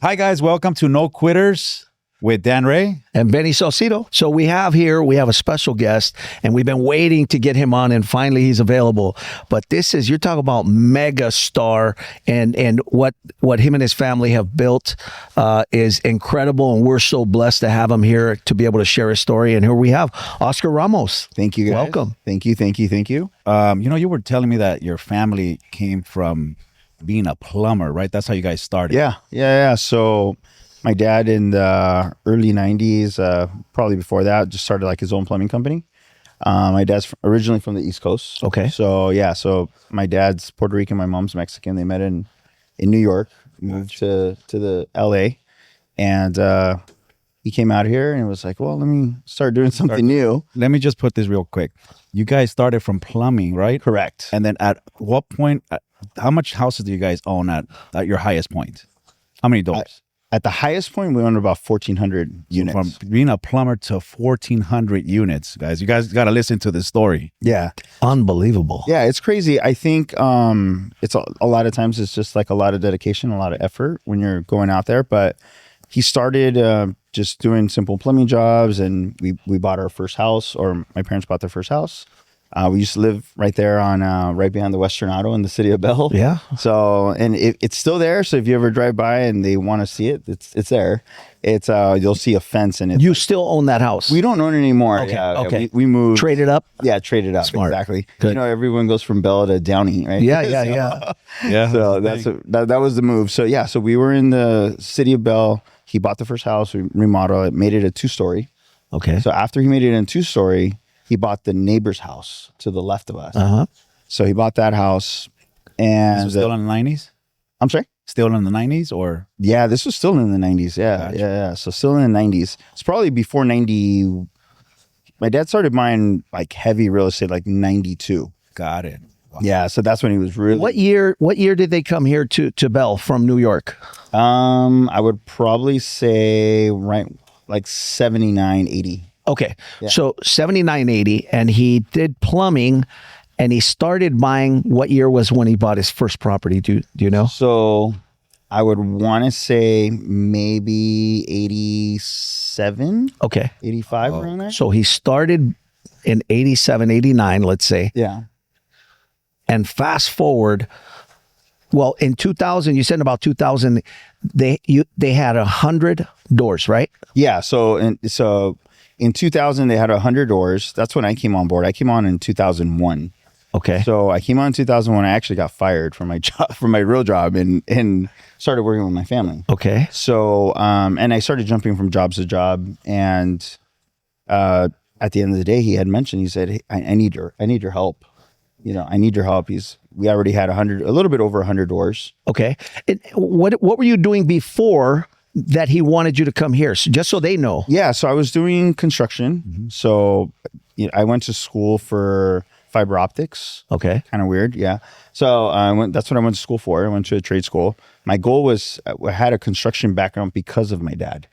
Hi, guys. Welcome to No Quitters with Dan Ray and Venny Salcido. So we have a special guest, and we've been waiting to get him on, and finally he's available. But you're talking about mega star, and what him and his family have built is incredible, and we're so blessed to have him here to be able to share his story. And here we have Oscar Ramos. Thank you, guys. Welcome. Thank you. You were telling me that your family came from being a plumber, right? That's how you guys started. Yeah. So my dad in the early 90s, probably before that, just started like his own plumbing company. My dad's originally from the East Coast. Okay. So my dad's Puerto Rican, my mom's Mexican. They met in New York, moved to the LA, and he came out here and was like, well, let me start doing something new. Let me just put this real quick. You guys started from plumbing, right? Correct. And then at what point, how much houses do you guys own at your highest point? How many doors? At the highest point, we owned about 1,400 units. From being a plumber to 1,400 units, guys. You guys got to listen to this story. Yeah. Unbelievable. Yeah, it's crazy. I think it's a lot of times it's just like a lot of dedication, a lot of effort when you're going out there. But he started just doing simple plumbing jobs, and we bought our first house, or my parents bought their first house. We used to live right there on right behind the Western Auto in the city of Bell. Yeah. So, and it's still there. So if you ever drive by and they want to see it, it's there. It's you'll see a fence, and You still own that house? We don't own it anymore. Okay. Yeah, Okay. We moved. Traded up? Yeah, traded up. Smart. Exactly. Good. Everyone goes from Bell to Downey, right? Yeah. Yeah. So that was the move. So yeah, so we were in the city of Bell. He bought the first house. We remodeled it, made it a 2-story. Okay. So after he made it a 2-story, he bought the neighbor's house to the left of us. Uh-huh. So he bought that house, and This was still in the 90s? I'm sorry? Still in the 90s, or? Yeah, this was still in the 90s. Yeah, Gotcha. yeah. So still in the 90s. It's probably before 90. My dad started buying like heavy real estate like 92. Got it. Wow. Yeah, so that's when he was really. What year did they come here to Bell from New York? I would probably say right like 79, 80. Okay. Yeah. So 79, 80, and he did plumbing, and he started buying. What year was when he bought his first property? Do you know? So I would want to say maybe 87, Okay. 85 around there. So he started in 87, 89, let's say. Yeah. And fast forward, well, in 2000, you said about 2000, they had 100 doors, right? Yeah. So in 2000, they had 100 doors. That's when I came on board. I came on in 2001. Okay. So I came on in 2001. I actually got fired from my job, from my real job, and started working with my family. Okay. So, and I started jumping from job to job. And at the end of the day, he had mentioned, he said, hey, I need your help. I need your help. We already had a little bit over 100 doors. Okay. And what were you doing before that he wanted you to come here? So just so they know. Yeah. So I was doing construction. Mm-hmm. So I went to school for fiber optics. Okay. Kind of weird. Yeah. So that's what I went to school for. I went to a trade school. My goal was, I had a construction background because of my dad.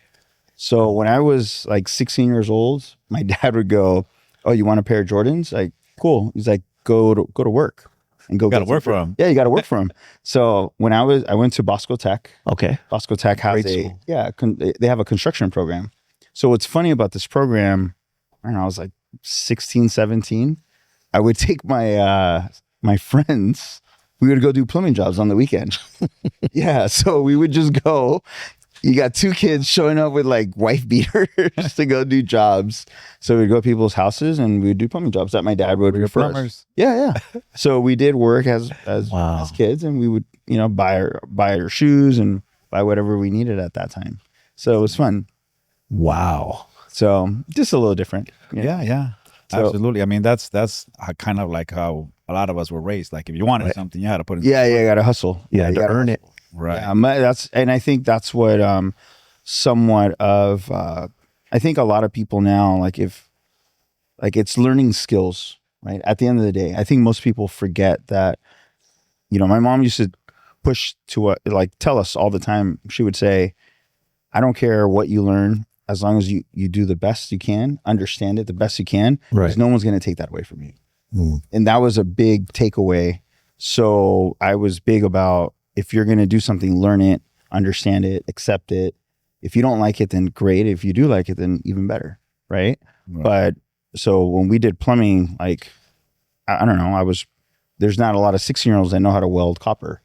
So when I was like 16 years old, my dad would go, oh, you want a pair of Jordans? Like, cool. He's like, go to work and go. Got to work for him. Yeah, you got to work for him. So when I went to Bosco Tech. Okay. Bosco Tech has they have a construction program. So what's funny about this program, I don't know, I was like 16, 17. I would take my my friends. We would go do plumbing jobs on the weekend. Yeah, so we would just go. You got 2 kids showing up with like wife beaters to go do jobs. So we'd go to people's houses and we'd do plumbing jobs that my dad would refer us. Plumbers. Yeah. So we did work as kids, and we would, buy our shoes and buy whatever we needed at that time. So it was fun. Wow. So just a little different. Yeah. So, absolutely. I mean, that's kind of like how a lot of us were raised. Like if you wanted something, you had to put it. Yeah, you got to hustle. You had to earn it. Right. Yeah, and I think that's what somewhat of I think a lot of people now, like it's learning skills, right? At the end of the day, I think most people forget that. My mom used to push to tell us all the time. She would say, I don't care what you learn, as long as you do the best you can, understand it the best you can, because no one's going to take that away from you. And that was a big takeaway. So I was big about, if you're going to do something, learn it, understand it, accept it. If you don't like it, then great. If you do like it, then even better, right? But so when we did plumbing, like, I don't know, there's not a lot of 16-year-olds that know how to weld copper.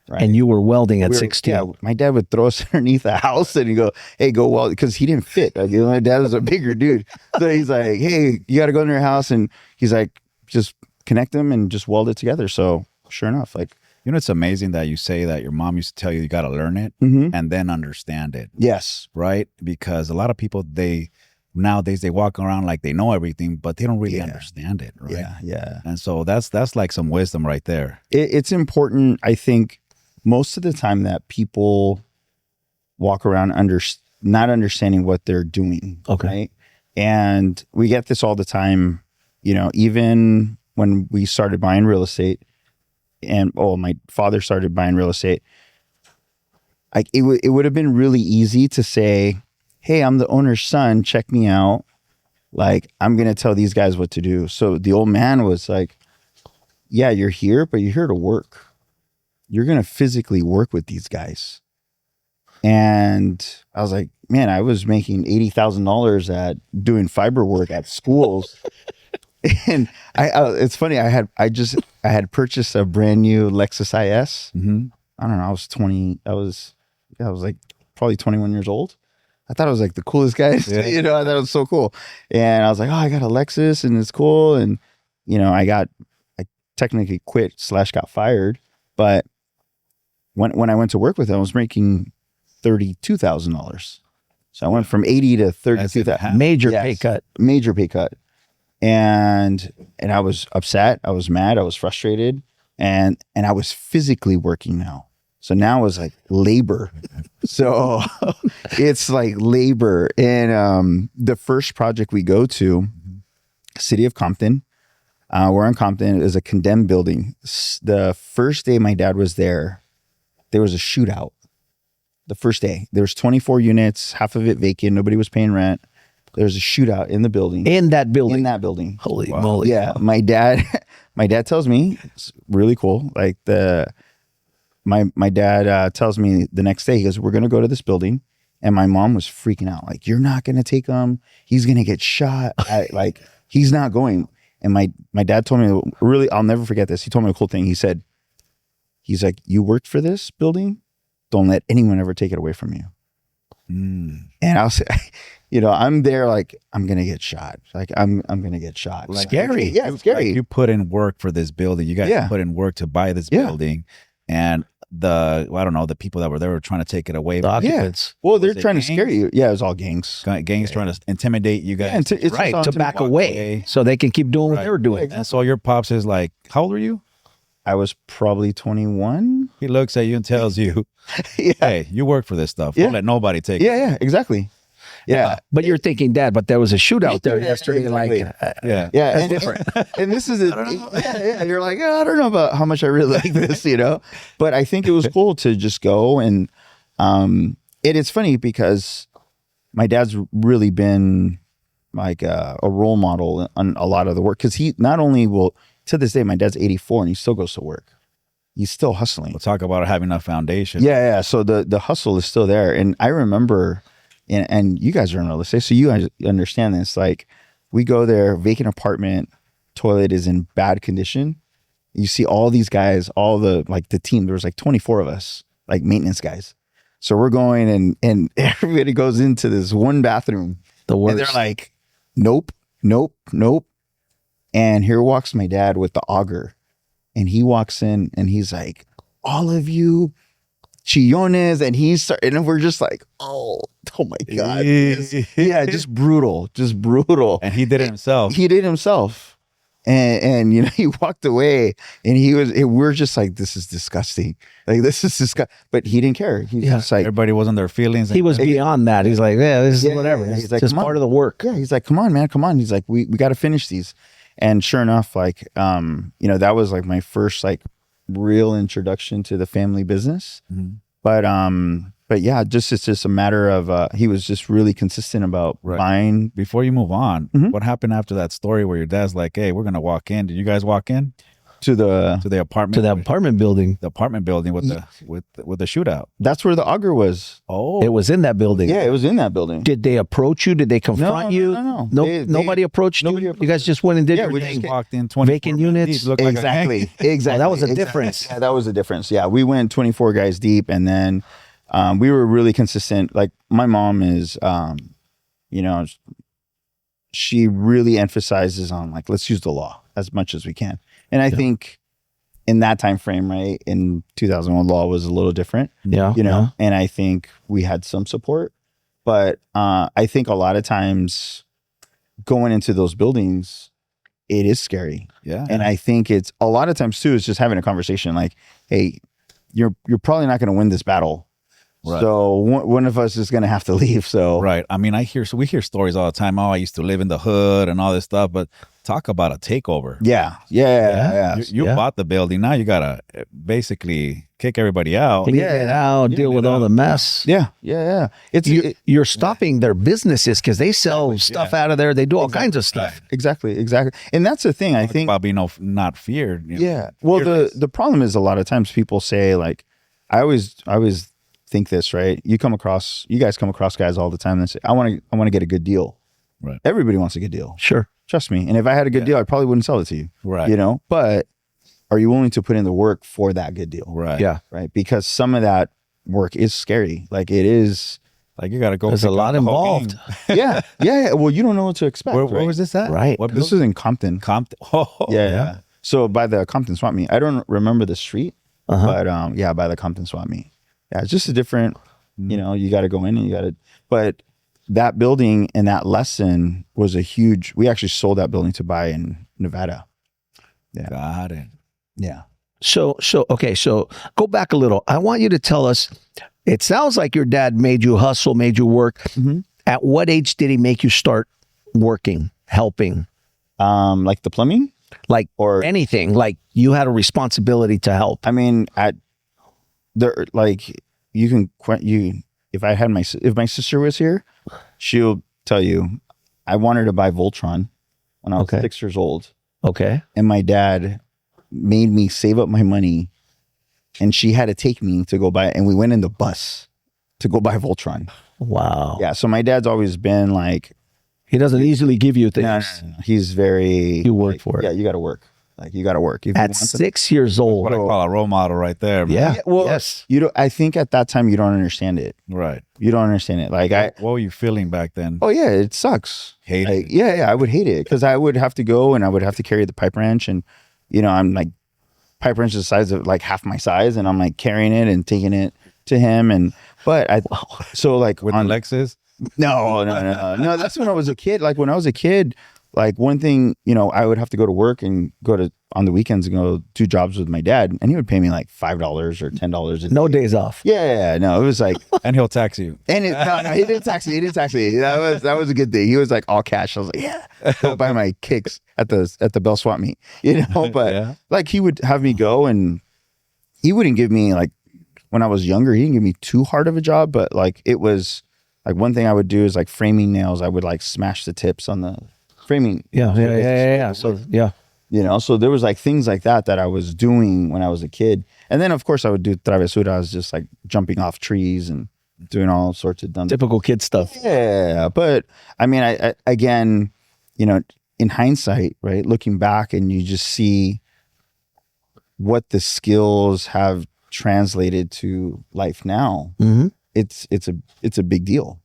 Right. And you were welding at 16. Yeah, my dad would throw us underneath the house and he'd go, hey, go weld, because he didn't fit. Like, my dad was a bigger dude. So he's like, hey, you got to go in your house. And he's like, just connect them and just weld it together. So sure enough, like. It's amazing that you say that your mom used to tell you got to learn it and then understand it. Yes. Right? Because a lot of people, nowadays they walk around like they know everything, but they don't really understand it. Right? Yeah. Yeah. And so that's like some wisdom right there. It's important, I think, most of the time that people walk around not understanding what they're doing. Okay. Right? And we get this all the time, even when we started buying real estate and my father started buying real estate, like it would have been really easy to say, hey, I'm the owner's son, check me out. Like, I'm going to tell these guys what to do. So the old man was like, yeah, you're here, but you're here to work. You're going to physically work with these guys. And I was like, man, I was making $80,000 at doing fiber work at schools. And it's funny. I had purchased a brand new Lexus IS. I don't know. I was 20. I was like probably 21 years old. I thought I was like the coolest guy. Yeah. I thought it was so cool. And I was like, oh, I got a Lexus and it's cool. And, I technically quit / got fired. But when I went to work with him, I was making $32,000. So I went from 80 to 32,000. Major pay cut. Major pay cut. And I was upset. I was mad. I was frustrated. And I was physically working now. So now it was like labor. So it's like labor. And the first project we go to, City of Compton, we're in Compton, is a condemned building. The first day my dad was there was a shootout. The first day. There was 24 units, half of it vacant. Nobody was paying rent. There was a shootout in the building. In that building? In that building. Holy moly. Yeah. My dad tells me, it's really cool. Like my dad tells me the next day, he goes, we're going to go to this building. And my mom was freaking out. Like, you're not going to take him. He's going to get shot. Like, he's not going. And my dad told me, really, I'll never forget this. He told me a cool thing. He's like, you worked for this building? Don't let anyone ever take it away from you. And I was, I'm there like, I'm going to get shot. Like, I'm going to get shot. Like, scary. Yeah, it's scary. Like, you put in work for this building. You guys put in work to buy this building. And the people that were there were trying to take it away. The occupants. Well, they're trying to scare you. Yeah, it was all gangs. Gangs trying to intimidate you guys. Yeah, it's right, to back away so they can keep doing what they were doing. And so your pops is like, how old were you? I was probably 21. He looks at you and tells you, hey, you work for this stuff. Yeah. Don't let nobody take it. Yeah, exactly. Yeah. But you're thinking, Dad, but there was a shootout there yesterday. Exactly. Like, Yeah. Yeah. that's different. And this is you're like, I don't know about how much I really like this, But I think it was cool to just go and it's funny because my dad's really been like a role model on a lot of the work, because he not only will, to this day, my dad's 84 and he still goes to work. He's still hustling. We'll talk about having a foundation. Yeah. So the hustle is still there. And I remember, and you guys are in real estate, so you guys understand this. Like, we go there, vacant apartment, toilet is in bad condition. You see all these guys, all the team, there was like 24 of us, like maintenance guys. So we're going and everybody goes into this one bathroom. The worst. And they're like, nope. And here walks my dad with the auger. And he walks in and he's like, all of you chillones. And we're just like, oh my God. Yeah, just brutal. And he did it himself. He did it himself. And he walked away and we're just like, this is disgusting. Like, this is disgusting. But he didn't care. He's just like, everybody was on their feelings. He was beyond that. He's like, yeah, this is whatever. He's It's like, just come part on. of the work. Yeah. He's like, come on, man. Come on. He's like, we got to finish these. And sure enough, like, that was like my first like real introduction to the family business. Mm-hmm. But yeah, it's just a matter of, he was just really consistent about buying. Before you move on, Mhm. what happened after that story where your dad's like, hey, we're going to walk in? Did you guys walk in? to the apartment building. The apartment building with the shootout. That's where the auger was. Oh, it was in that building. Yeah, it was in that building. Did they approach you? Did they confront you? No. Nobody approached you. You guys just went and did your thing. Walked in 24 vacant units. Exactly. Oh, that was a difference. Yeah, that was a difference. Yeah, we went 24 guys deep, and then we were really consistent. Like my mom is, she really emphasizes on like, let's use the law as much as we can. And I think in that time frame, right, in 2001, law was a little different. Yeah. And I think we had some support, but I think a lot of times going into those buildings, it is scary. Yeah. And I think it's a lot of times too, is just having a conversation like, hey, you're probably not going to win this battle. Right. So one of us is going to have to leave. So right. I mean, we hear stories all the time. Oh, I used to live in the hood and all this stuff, but talk about a takeover. Yeah. You bought the building. Now you got to basically kick everybody out. Deal with all the mess. Yeah. You're stopping their businesses because they sell stuff out of there. They do all kinds of stuff. Exactly. And that's the thing. I think about being not feared. Yeah. Well, the problem is a lot of times people say like, I always think this, right? You guys come across guys all the time that say, I want to get a good deal. Right. Everybody wants a good deal. Sure. Trust me. And if I had a good deal, I probably wouldn't sell it to you. Right. But are you willing to put in the work for that good deal? Right. Yeah. Right. Because some of that work is scary. Like it is. Like you got to go. There's a lot involved. Yeah. Well, you don't know what to expect. Where was this at? Right. This was in Compton. Oh. Yeah. So by the Compton swap meet, I don't remember the street, but by the Compton swap meet. Yeah. It's just a different, you got to go in and but that building and that lesson was we actually sold that building to buy in Nevada. Yeah. Got it. Yeah. So go back a little. I want you to tell us, it sounds like your dad made you hustle, made you work. Mm-hmm. At what age did he make you start working, helping? Like the plumbing? Or anything, like you had a responsibility to help. I mean, if my sister was here, she'll tell you, I wanted to buy Voltron when I was 6 years old. Okay. And my dad made me save up my money, and she had to take me to go buy it. And we went in the bus to go buy Voltron. Wow. Yeah. So my dad's always been like, he doesn't easily give you things. No. He's very. You work for it. Yeah, you got to work. Like you got to work. At 6 years old. What I call a role model right there. Man. Yeah. Well, yes. I think at that time you don't understand it. Right. You don't understand it. Like what were you feeling back then? Oh yeah, it sucks. Hate it. Yeah, I would hate it because I would have to go and I would have to carry the pipe wrench, and I'm like, pipe wrench is the size of like half my size, and I'm like carrying it and taking it to him, so like with Lexus. No. That's when I was a kid. Like when I was a kid, like one thing, I would have to go to work and on the weekends and go do jobs with my dad, and he would pay me like $5 or $10. No days off. Yeah, no, it was like, and he'll tax you. And no, he didn't tax me. That was a good thing. He was like all cash. I was like, yeah, go buy my kicks at the Bell Swap meet, But like he would have me go, and he wouldn't give me like when I was younger. He didn't give me too hard of a job, but like it was like one thing I would do is like framing nails. I would like smash the tips on the framing. Yeah. So yeah. So there was like things like that I was doing when I was a kid. And then of course I would do travesuras, just like jumping off trees and doing all sorts of dumb typical kid stuff. Yeah. But I mean, I again, in hindsight, right, looking back, and you just see what the skills have translated to life now. Mm-hmm. It's a big deal.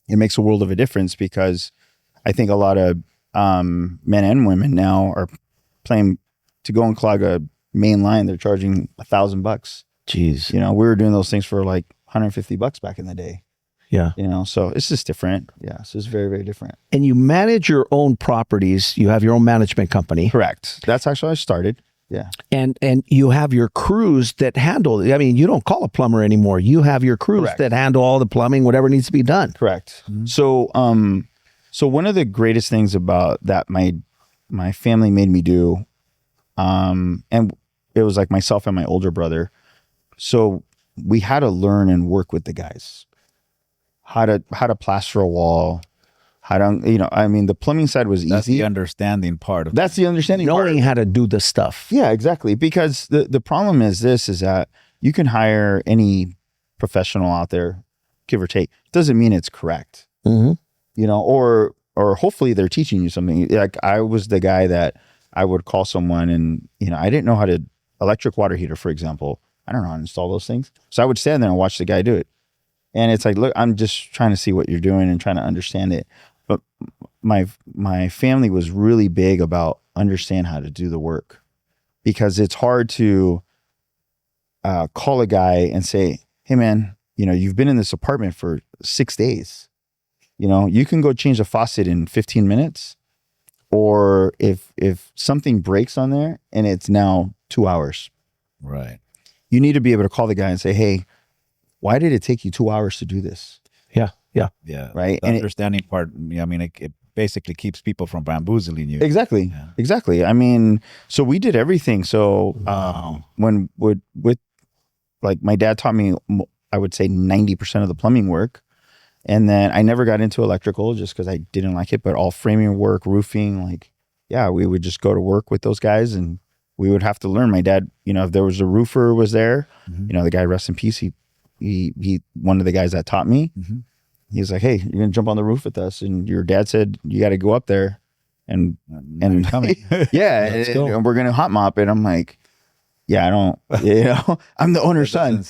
It makes a world of a difference, because I think a lot of men and women now are playing to go and clog a main line. They're charging $1,000. Jeez. We were doing those things for like $150 back in the day. Yeah. So it's just different. Yeah. So it's very, very different. And you manage your own properties. You have your own management company. Correct. That's actually how I started. Yeah. And you have your crews that handle, I mean, you don't call a plumber anymore. You have your crews Correct. that handle all the plumbing, whatever needs to be done. Correct. Mm-hmm. So one of the greatest things about that my family made me do, and it was like myself and my older brother. So we had to learn and work with the guys, how to plaster a wall, how to, I mean, the plumbing side was That's easy. the understanding part of That's the understanding Knowing part. how to do the stuff. Yeah, exactly. Because the problem is that you can hire any professional out there, give or take. Doesn't mean it's correct. Mm-hmm. Or hopefully they're teaching you something. Like I was the guy that I would call someone and, I didn't know how to, electric water heater, for example. I don't know how to install those things. So I would stand there and watch the guy do it. And it's like, look, I'm just trying to see what you're doing and trying to understand it. But my family was really big about understand how to do the work, because it's hard to call a guy and say, hey man, you've been in this apartment for 6 days. You can go change a faucet in 15 minutes. Or if something breaks on there and it's now 2 hours. Right. You need to be able to call the guy and say, hey, why did it take you 2 hours to do this? Yeah. Right. The understanding part, I mean, it basically keeps people from bamboozling you. Exactly. Yeah. Exactly. I mean, so we did everything. So when with like my dad taught me, I would say 90% of the plumbing work. And then I never got into electrical just because I didn't like it, but all framing work, roofing, we would just go to work with those guys and we would have to learn. My dad, if there was a roofer was there, the guy, rest in peace, he one of the guys that taught me, he was like, hey, you're going to jump on the roof with us. And your dad said, you got to go up there and coming. yeah, and we're going to hot mop it. I'm like, yeah, I don't, I'm the owner's son.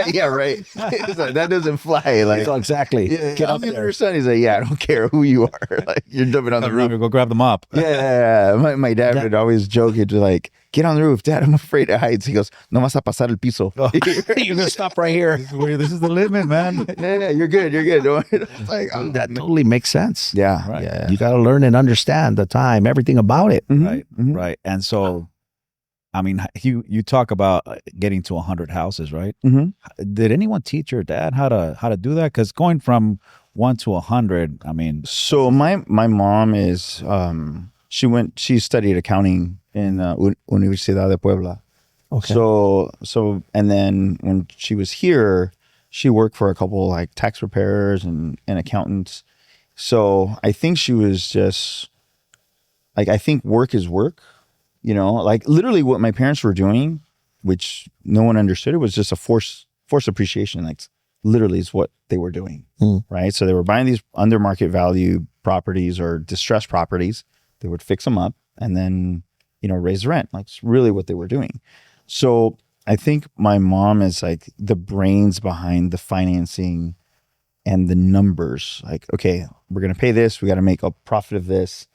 Yeah, right. Like, that doesn't fly. Like, exactly. I'm the owner's son. He's like, yeah, I don't care who you are. Like, you're jumping on the roof. Go grab the mop. Yeah. My dad would always joke. He'd be like, get on the roof, Dad. I'm afraid of heights. He goes, no vas a pasar el piso. You're going to stop right here. This is the limit, man. Yeah, you're good. It's like, That totally makes sense. yeah. Right. Yeah. You got to learn and understand the time, everything about it. Mm-hmm. Right. And so, I mean, you talk about getting to 100 houses, right? Mm-hmm. Did anyone teach your dad how to do that? Because going from 1 to 100, I mean. So my mom is she studied accounting in Universidad de Puebla. Okay. So and then when she was here, she worked for a couple like tax preparers and accountants. So I think she was just like, I think work is work. Like literally what my parents were doing, which no one understood, it was just a force appreciation. Like literally is what they were doing, right? So they were buying these under market value properties or distressed properties. They would fix them up and then, raise the rent. Like it's really what they were doing. So I think my mom is like the brains behind the financing and the numbers. Like, okay, we're going to pay this. We got to make a profit of this.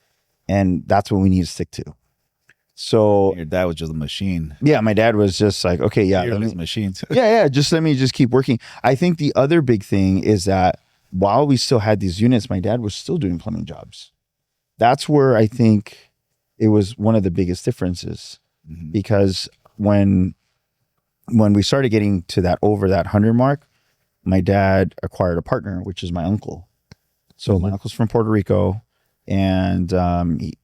And that's what we need to stick to. So Your dad was just a machine. yeah, my dad was just like, okay, yeah, Machine. just let me just keep working. I think the other big thing is that while we still had these units, my dad was still doing plumbing jobs. That's where I think it was one of the biggest differences, because when we started getting to that over that 100 mark, my dad acquired a partner, which is my uncle. So my uncle's from Puerto Rico, and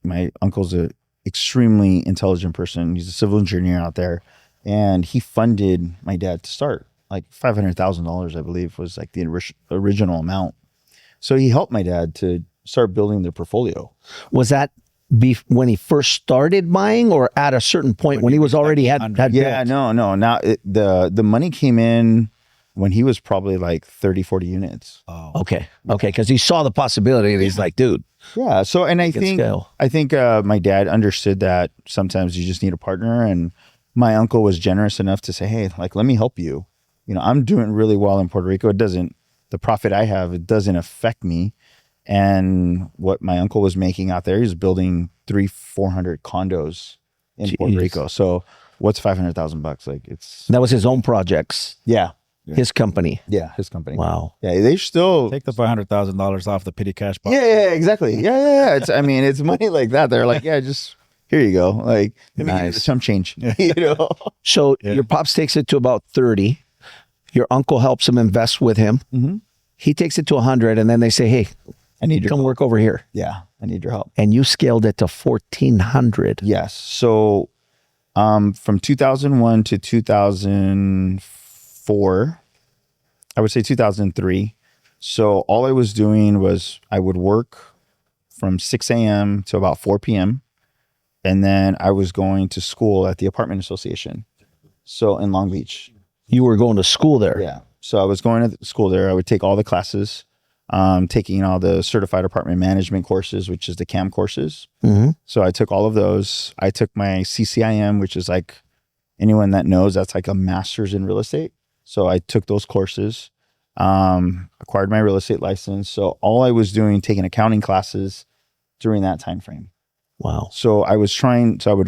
my uncle's a extremely intelligent person. He's a civil engineer out there, and he funded my dad to start. Like $500,000, I believe, was like the original amount. So he helped my dad to start building their portfolio. Was that when he first started buying, or at a certain point when he was already had Yeah, built? no. Now the money came in when he was probably like 30, 40 units. Oh, Okay, because he saw the possibility, and he's like, dude. Yeah. So, and I think scale. my dad understood that sometimes you just need a partner, and my uncle was generous enough to say, hey, like, let me help you. I'm doing really well in Puerto Rico. The profit I have, it doesn't affect me. And what my uncle was making out there, he was building 300-400 condos in Puerto Rico. So what's $500,000? Like That was his own projects. Yeah. His company. Yeah, his company. Wow. Yeah, they still take the $500,000 off the petty cash box. Yeah, exactly. Yeah. It's money like that. They're like, yeah, just here you go. Like, let me give you the chump change. So your pops takes it to about 30. Your uncle helps him invest with him. Mm-hmm. He takes it to 100, and then they say, hey, I need your come work over here. Yeah, I need your help. And you scaled it to 1,400. Yes. So from 2001 to 2004, I would say 2003. So all I was doing was I would work from 6 a.m. to about 4 p.m. And then I was going to school at the apartment association. So in Long Beach. You were going to school there? Yeah. So I was going to school there. I would take all the classes, taking all the certified apartment management courses, which is the CAM courses. Mm-hmm. So I took all of those. I took my CCIM, which is like, anyone that knows, that's like a master's in real estate. So I took those courses, acquired my real estate license. So all I was doing, taking accounting classes during that time frame. Wow. So I would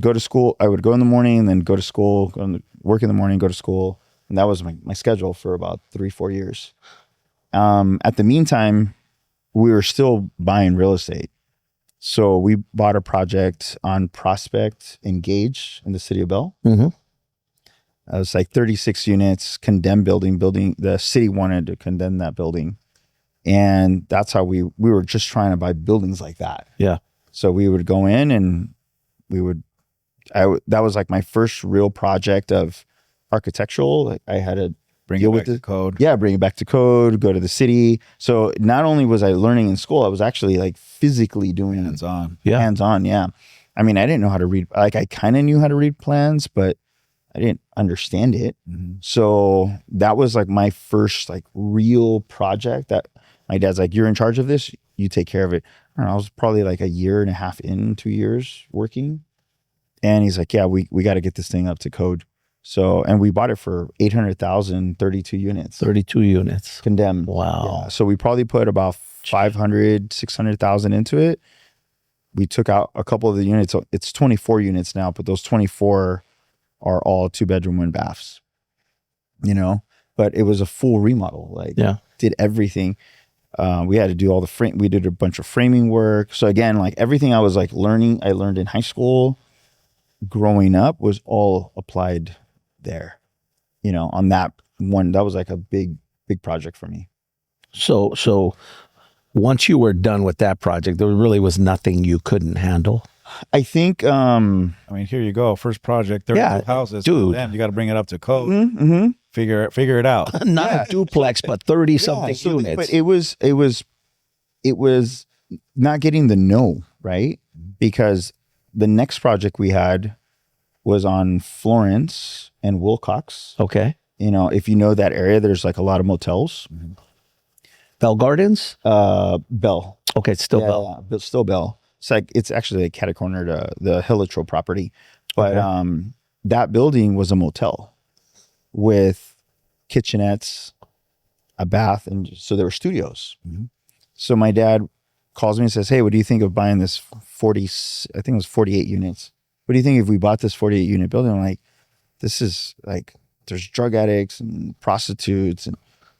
go to school. I would go in the morning and then go to school, work in the morning, go to school. And that was my schedule for about 3-4 years. At the meantime, we were still buying real estate. So we bought a project on Prospect and Gage in the city of Bell. Mm-hmm. It was like 36 units, condemned building. The city wanted to condemn that building. And that's how we were just trying to buy buildings like that. Yeah. So we would go in and that was like my first real project of architectural. Like I had to bring it back to code. Yeah, bring it back to code, go to the city. So not only was I learning in school, I was actually like physically doing hands-on. Yeah. Hands-on, yeah. I mean, I didn't know how to read. Like I kind of knew how to read plans, but I didn't understand it. Mm-hmm. So that was like my first like real project that my dad's like, you're in charge of this. You take care of it. I don't know, I was probably like 1.5 years in, 2 years working. And he's like, yeah, we got to get this thing up to code. So, and we bought it for 800,000, 32 units. 32 units. Condemned. Wow. Yeah. So we probably put about 500, 600,000 into it. We took out a couple of the units. So it's 24 units now, but those 24 are all 2-bedroom, 1 baths, but it was a full remodel. Like did everything. We had to do all the frame. We did a bunch of framing work. So again, like everything I was like learning, I learned in high school growing up was all applied there, on that one. That was like a big project for me. So once you were done with that project, there really was nothing you couldn't handle. I think, I mean, here you go. First project, 32 houses. Dude. Damn, you got to bring it up to code. Mm-hmm. Figure it out. Not a duplex, but 30 something units. But it was not getting the no, right? Because the next project we had was on Florence and Wilcox. Okay. If you know that area, there's like a lot of motels. Mm-hmm. Bell Gardens? Bell. Okay, it's still Bell. Yeah, still Bell. It's actually a catty-corner to the Hillitro property. But that building was a motel with kitchenettes, a bath, and so there were studios. Mm-hmm. So my dad calls me and says, hey, what do you think of buying this 48 units? What do you think if we bought this 48 unit building? I'm like, this is like, there's drug addicts and prostitutes. And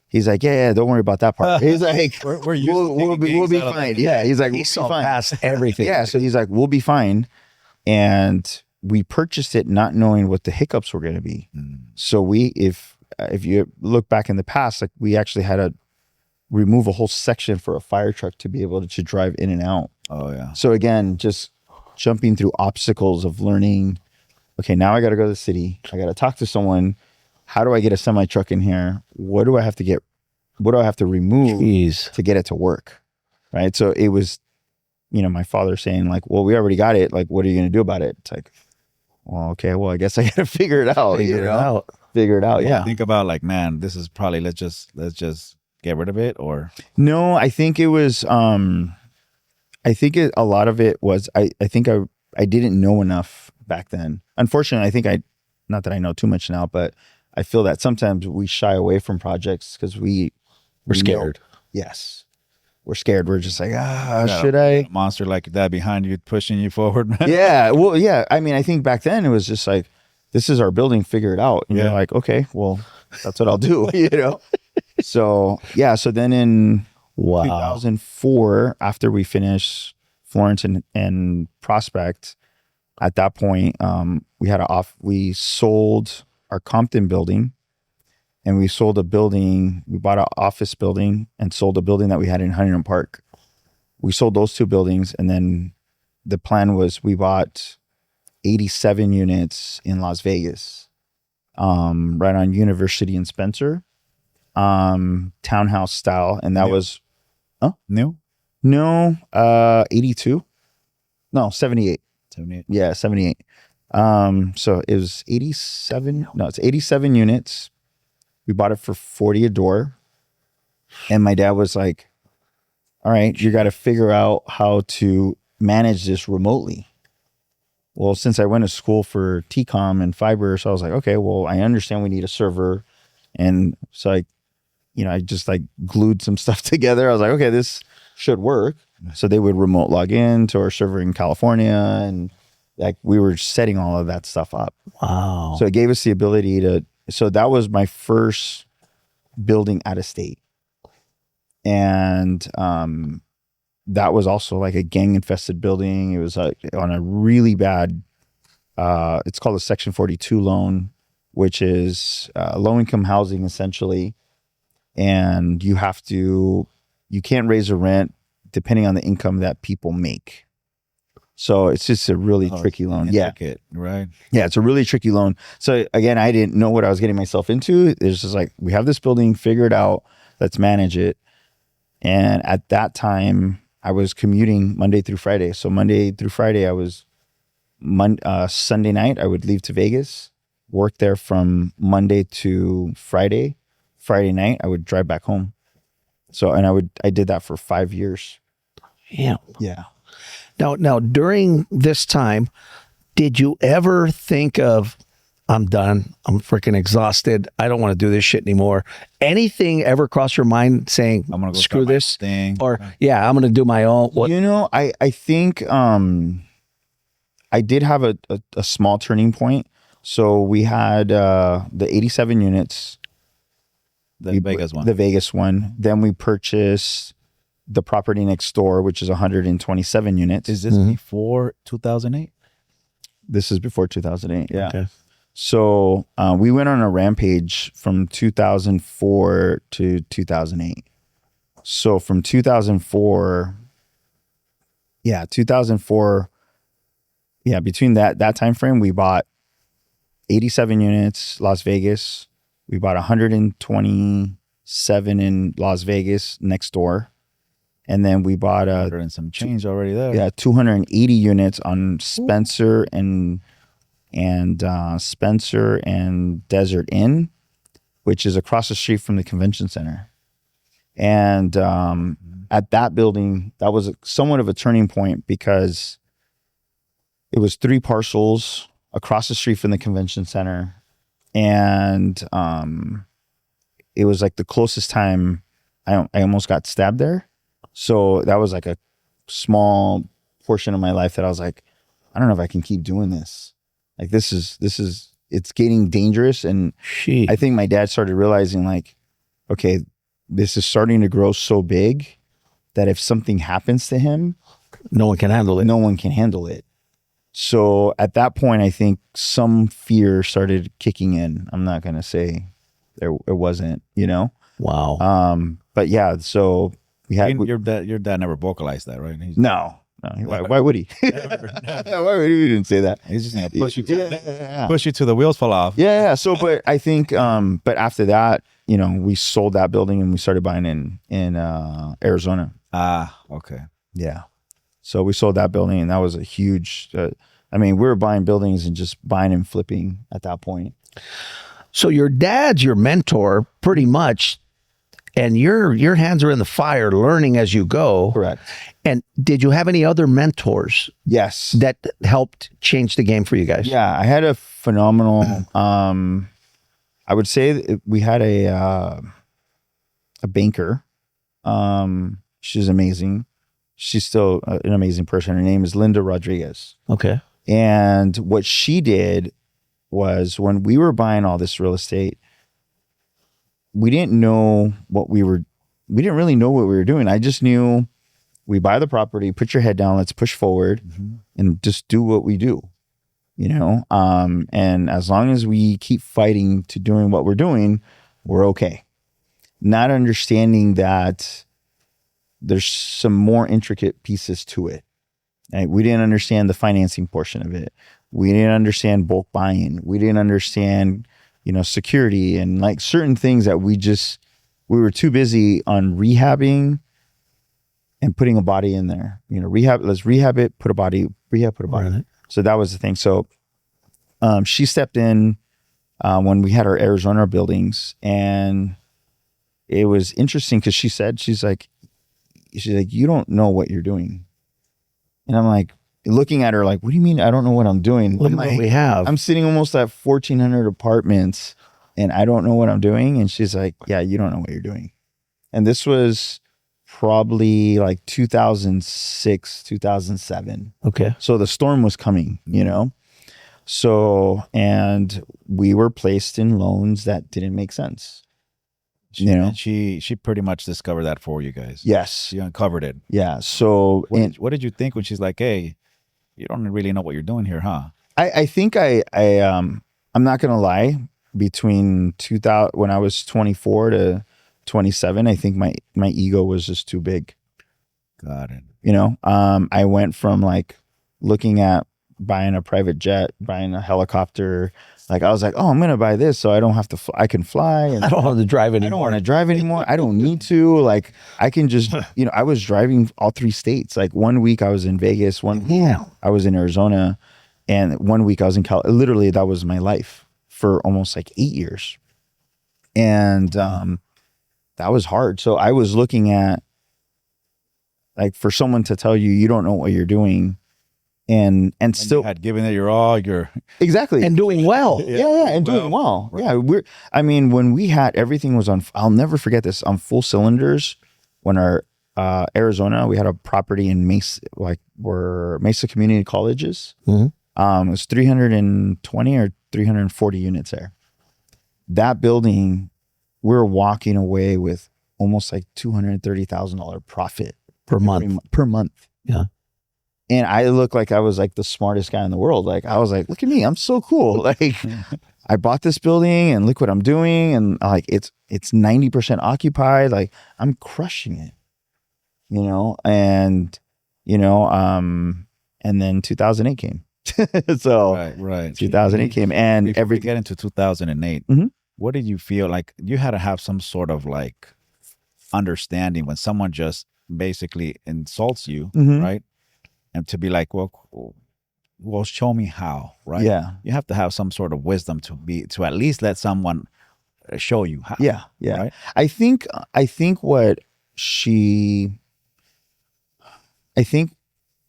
he's like, yeah, don't worry about that part. He's like, we'll be fine. Yeah. He's like, we'll be fine. Past everything. Yeah. So he's like, we'll be fine. And we purchased it not knowing what the hiccups were going to be. Mm. So if you look back in the past, like we actually had to remove a whole section for a fire truck to be able to drive in and out. Oh yeah. So again, just jumping through obstacles of learning, okay, now I got to go to the city. I got to talk to someone. How do I get a semi truck in here? What do I have to remove to get it to work? Right. So it was, my father saying like, well, we already got it. Like, what are you going to do about it? It's like, well, okay, well, I guess I got to figure it out. Figure it out. Yeah. Think about like, man, this is probably, let's just get rid of it, or no, I think it was, a lot of it was, I think I didn't know enough back then. Unfortunately, I think not that I know too much now, but I feel that sometimes we shy away from projects because we're scared. Yes. We're scared. We're just like, should a I? Monster like that behind you, pushing you forward, man. Yeah. Well, yeah. I mean, I think back then it was just like, this is our building, figure it out. And you're like, okay, well, that's what I'll do, So, yeah. So then in 2004, after we finished Florence and Prospect, at that point, we sold our Compton building, and we sold a building. We bought an office building and sold a building that we had in Huntington Park. We sold those 2 buildings, and then the plan was we bought 87 units in Las Vegas, right on University and Spencer. townhouse style, and that was new. No, 82. No, 78. 78. Yeah, 78. So it was 87. No, it's 87 units. We bought it for 40 a door. And my dad was like, all right, you got to figure out how to manage this remotely. Well, since I went to school for TCOM and fiber, so I was like, okay, well, I understand we need a server. And so I just like glued some stuff together. I was like, okay, this should work. So they would remote log in to our server in California, and like we were setting all of that stuff up. Wow. So it gave us the ability to, so that was my first building out of state. And that was also like a gang infested building. It was on a really bad, it's called a Section 42 loan, which is low income housing essentially. And you can't raise the rent depending on the income that people make. So it's just a really tricky loan. Intricate, right? Yeah, it's a really tricky loan. So again, I didn't know what I was getting myself into. It's just like, we have this building, figure it out, let's manage it. And at that time, I was commuting Monday through Friday. So Monday through Friday, I was Sunday night, I would leave to Vegas, work there from Monday to Friday. Friday night, I would drive back home. So, and I did that for 5 years. Yeah. Yeah. Now, during this time, did you ever think of, I'm done, I'm freaking exhausted, I don't want to do this shit anymore? Anything ever cross your mind saying, I'm gonna go screw this thing, or yeah, I'm going to do my own? What? I think I did have a small turning point. So we had the 87 units. The Vegas one. The Vegas one. Then we purchased the property next door, which is 127 units. Is this before 2008? This is before 2008. Yeah. Okay. So we went on a rampage from 2004 to 2008. So from 2004, between that time frame, we bought 87 units, Las Vegas. We bought 127 in Las Vegas next door. And then we bought and some change already there. Yeah, 280 units on Spencer and Desert Inn, which is across the street from the convention center. And at that building, that was somewhat of a turning point because it was 3 parcels across the street from the convention center. And it was like the closest time I almost got stabbed there. So that was like a small portion of my life that I was like, I don't know if I can keep doing this. Like this is it's getting dangerous. And I think my dad started realizing like, okay, this is starting to grow so big that if something happens to him, no one can handle it. No one can handle it. So at that point, I think some fear started kicking in. I'm not going to say it wasn't, Wow. But yeah, so we had your dad never vocalized that, right? No. Why would he? Why would he? He didn't say that. He's just gonna push you to the wheels fall off. Yeah. So, but I think, but after that, we sold that building and we started buying in Arizona. Ah, okay. Yeah. So we sold that building, and that was a huge. We were buying buildings and just buying and flipping at that point. So your dad's your mentor, pretty much. And your hands are in the fire, learning as you go. Correct. And did you have any other mentors? Yes. That helped change the game for you guys? Yeah, I had a phenomenal. I would say we had a banker. She's amazing. She's still an amazing person. Her name is Linda Rodriguez. Okay. And what she did was when we were buying all this real estate, we didn't know we didn't really know what we were doing. I just knew we buy the property, put your head down, let's push forward and just do what we do, and as long as we keep fighting to doing what we're doing, we're okay. Not understanding that there's some more intricate pieces to it. Right? We didn't understand the financing portion of it. We didn't understand bulk buying. We didn't understand security and like certain things that we just we were too busy on rehabbing and putting a body in there. You know, let's rehab it, put a body. Right. So that was the thing. So she stepped in when we had our Arizona buildings, and it was interesting because she's like, you don't know what you're doing. And I'm like, looking at her like, what do you mean I don't know what I'm doing? Look at what we have. I'm sitting almost at 1,400 apartments and I don't know what I'm doing. And she's like, yeah, you don't know what you're doing. And this was probably like 2006, 2007. Okay. So the storm was coming, you know? So, and we were placed in loans that didn't make sense. She pretty much discovered that for you guys. Yes. She uncovered it. Yeah. So what did you think when she's like, hey, you don't really know what you're doing here, huh? I think I'm not gonna lie, between 2000 when I was 24 to 27, I think my ego was just too big. Got it. You know, I went from like looking at buying a private jet, buying a helicopter. Like I was like, oh, I'm gonna buy this so I don't have to. I can fly. And I don't have to drive anymore. I don't want to drive anymore. I don't need to. Like I can just, you know, I was driving all 3 states. Like 1 week I was in Vegas, I was in Arizona, and 1 week I was in California. Literally, that was my life for almost like 8 years, and that was hard. So I was looking at, like, for someone to tell you you don't know what you're doing. And still you had given it your all, exactly, and doing well. Doing well. Right. Yeah, when we had, everything was on, I'll never forget this, on full cylinders. When our Arizona, we had a property in Mesa, like where Mesa Community Colleges. Mm-hmm. It was 320 or 340 units there. That building, we're walking away with almost like $230,000 profit per month. Yeah. And I looked like I was like the smartest guy in the world. Like I was like, look at me, I'm so cool. Like I bought this building and look what I'm doing. And like it's 90% occupied. Like I'm crushing it, you know? And, you know, and then 2008 came. So right. 2008 came, and before we get into 2008, mm-hmm. What did you feel like? You had to have some sort of like understanding when someone just basically insults you, mm-hmm. right? And to be like, well, show me how, right? Yeah. You have to have some sort of wisdom to at least let someone show you how. Yeah. Right? I think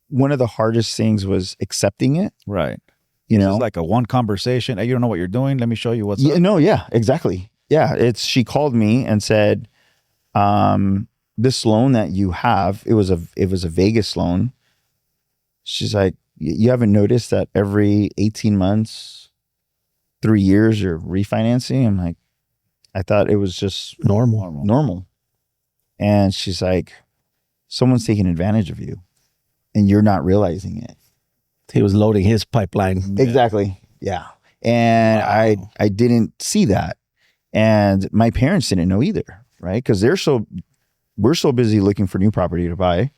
one of the hardest things was accepting it. Right. You know, it's like a one conversation. Hey, you don't know what you're doing. Let me show you what's up. No, yeah, exactly. Yeah. She called me and said, this loan that you have, it was a Vegas loan. She's like, you haven't noticed that every 18 months, 3 years, you're refinancing? I'm like, I thought it was just normal. And she's like, someone's taking advantage of you and you're not realizing it. He was loading his pipeline. Exactly. Yeah. And wow. I didn't see that. And my parents didn't know either, right? Because we're so busy looking for new property to buy.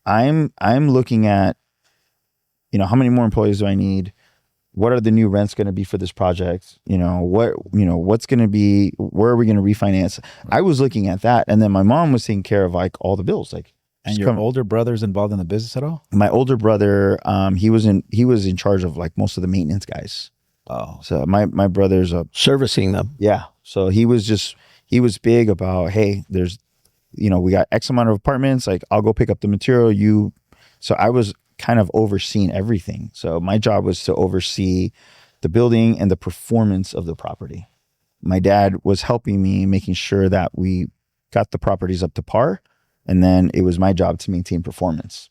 I'm looking at, you know, how many more employees do I need? What are the new rents going to be for this project? What's going to be, where are we going to refinance? Right. I was looking at that. And then my mom was taking care of like all the bills. Like, and your older brother's involved in the business at all? My older brother, he was in charge of like most of the maintenance guys. Oh, so my brother's servicing them. Yeah. So he was big about, hey, there's, we got X amount of apartments. Like I'll go pick up the material. So I was kind of overseeing everything. So my job was to oversee the building and the performance of the property. My dad was helping me, making sure that we got the properties up to par. And then it was my job to maintain performance,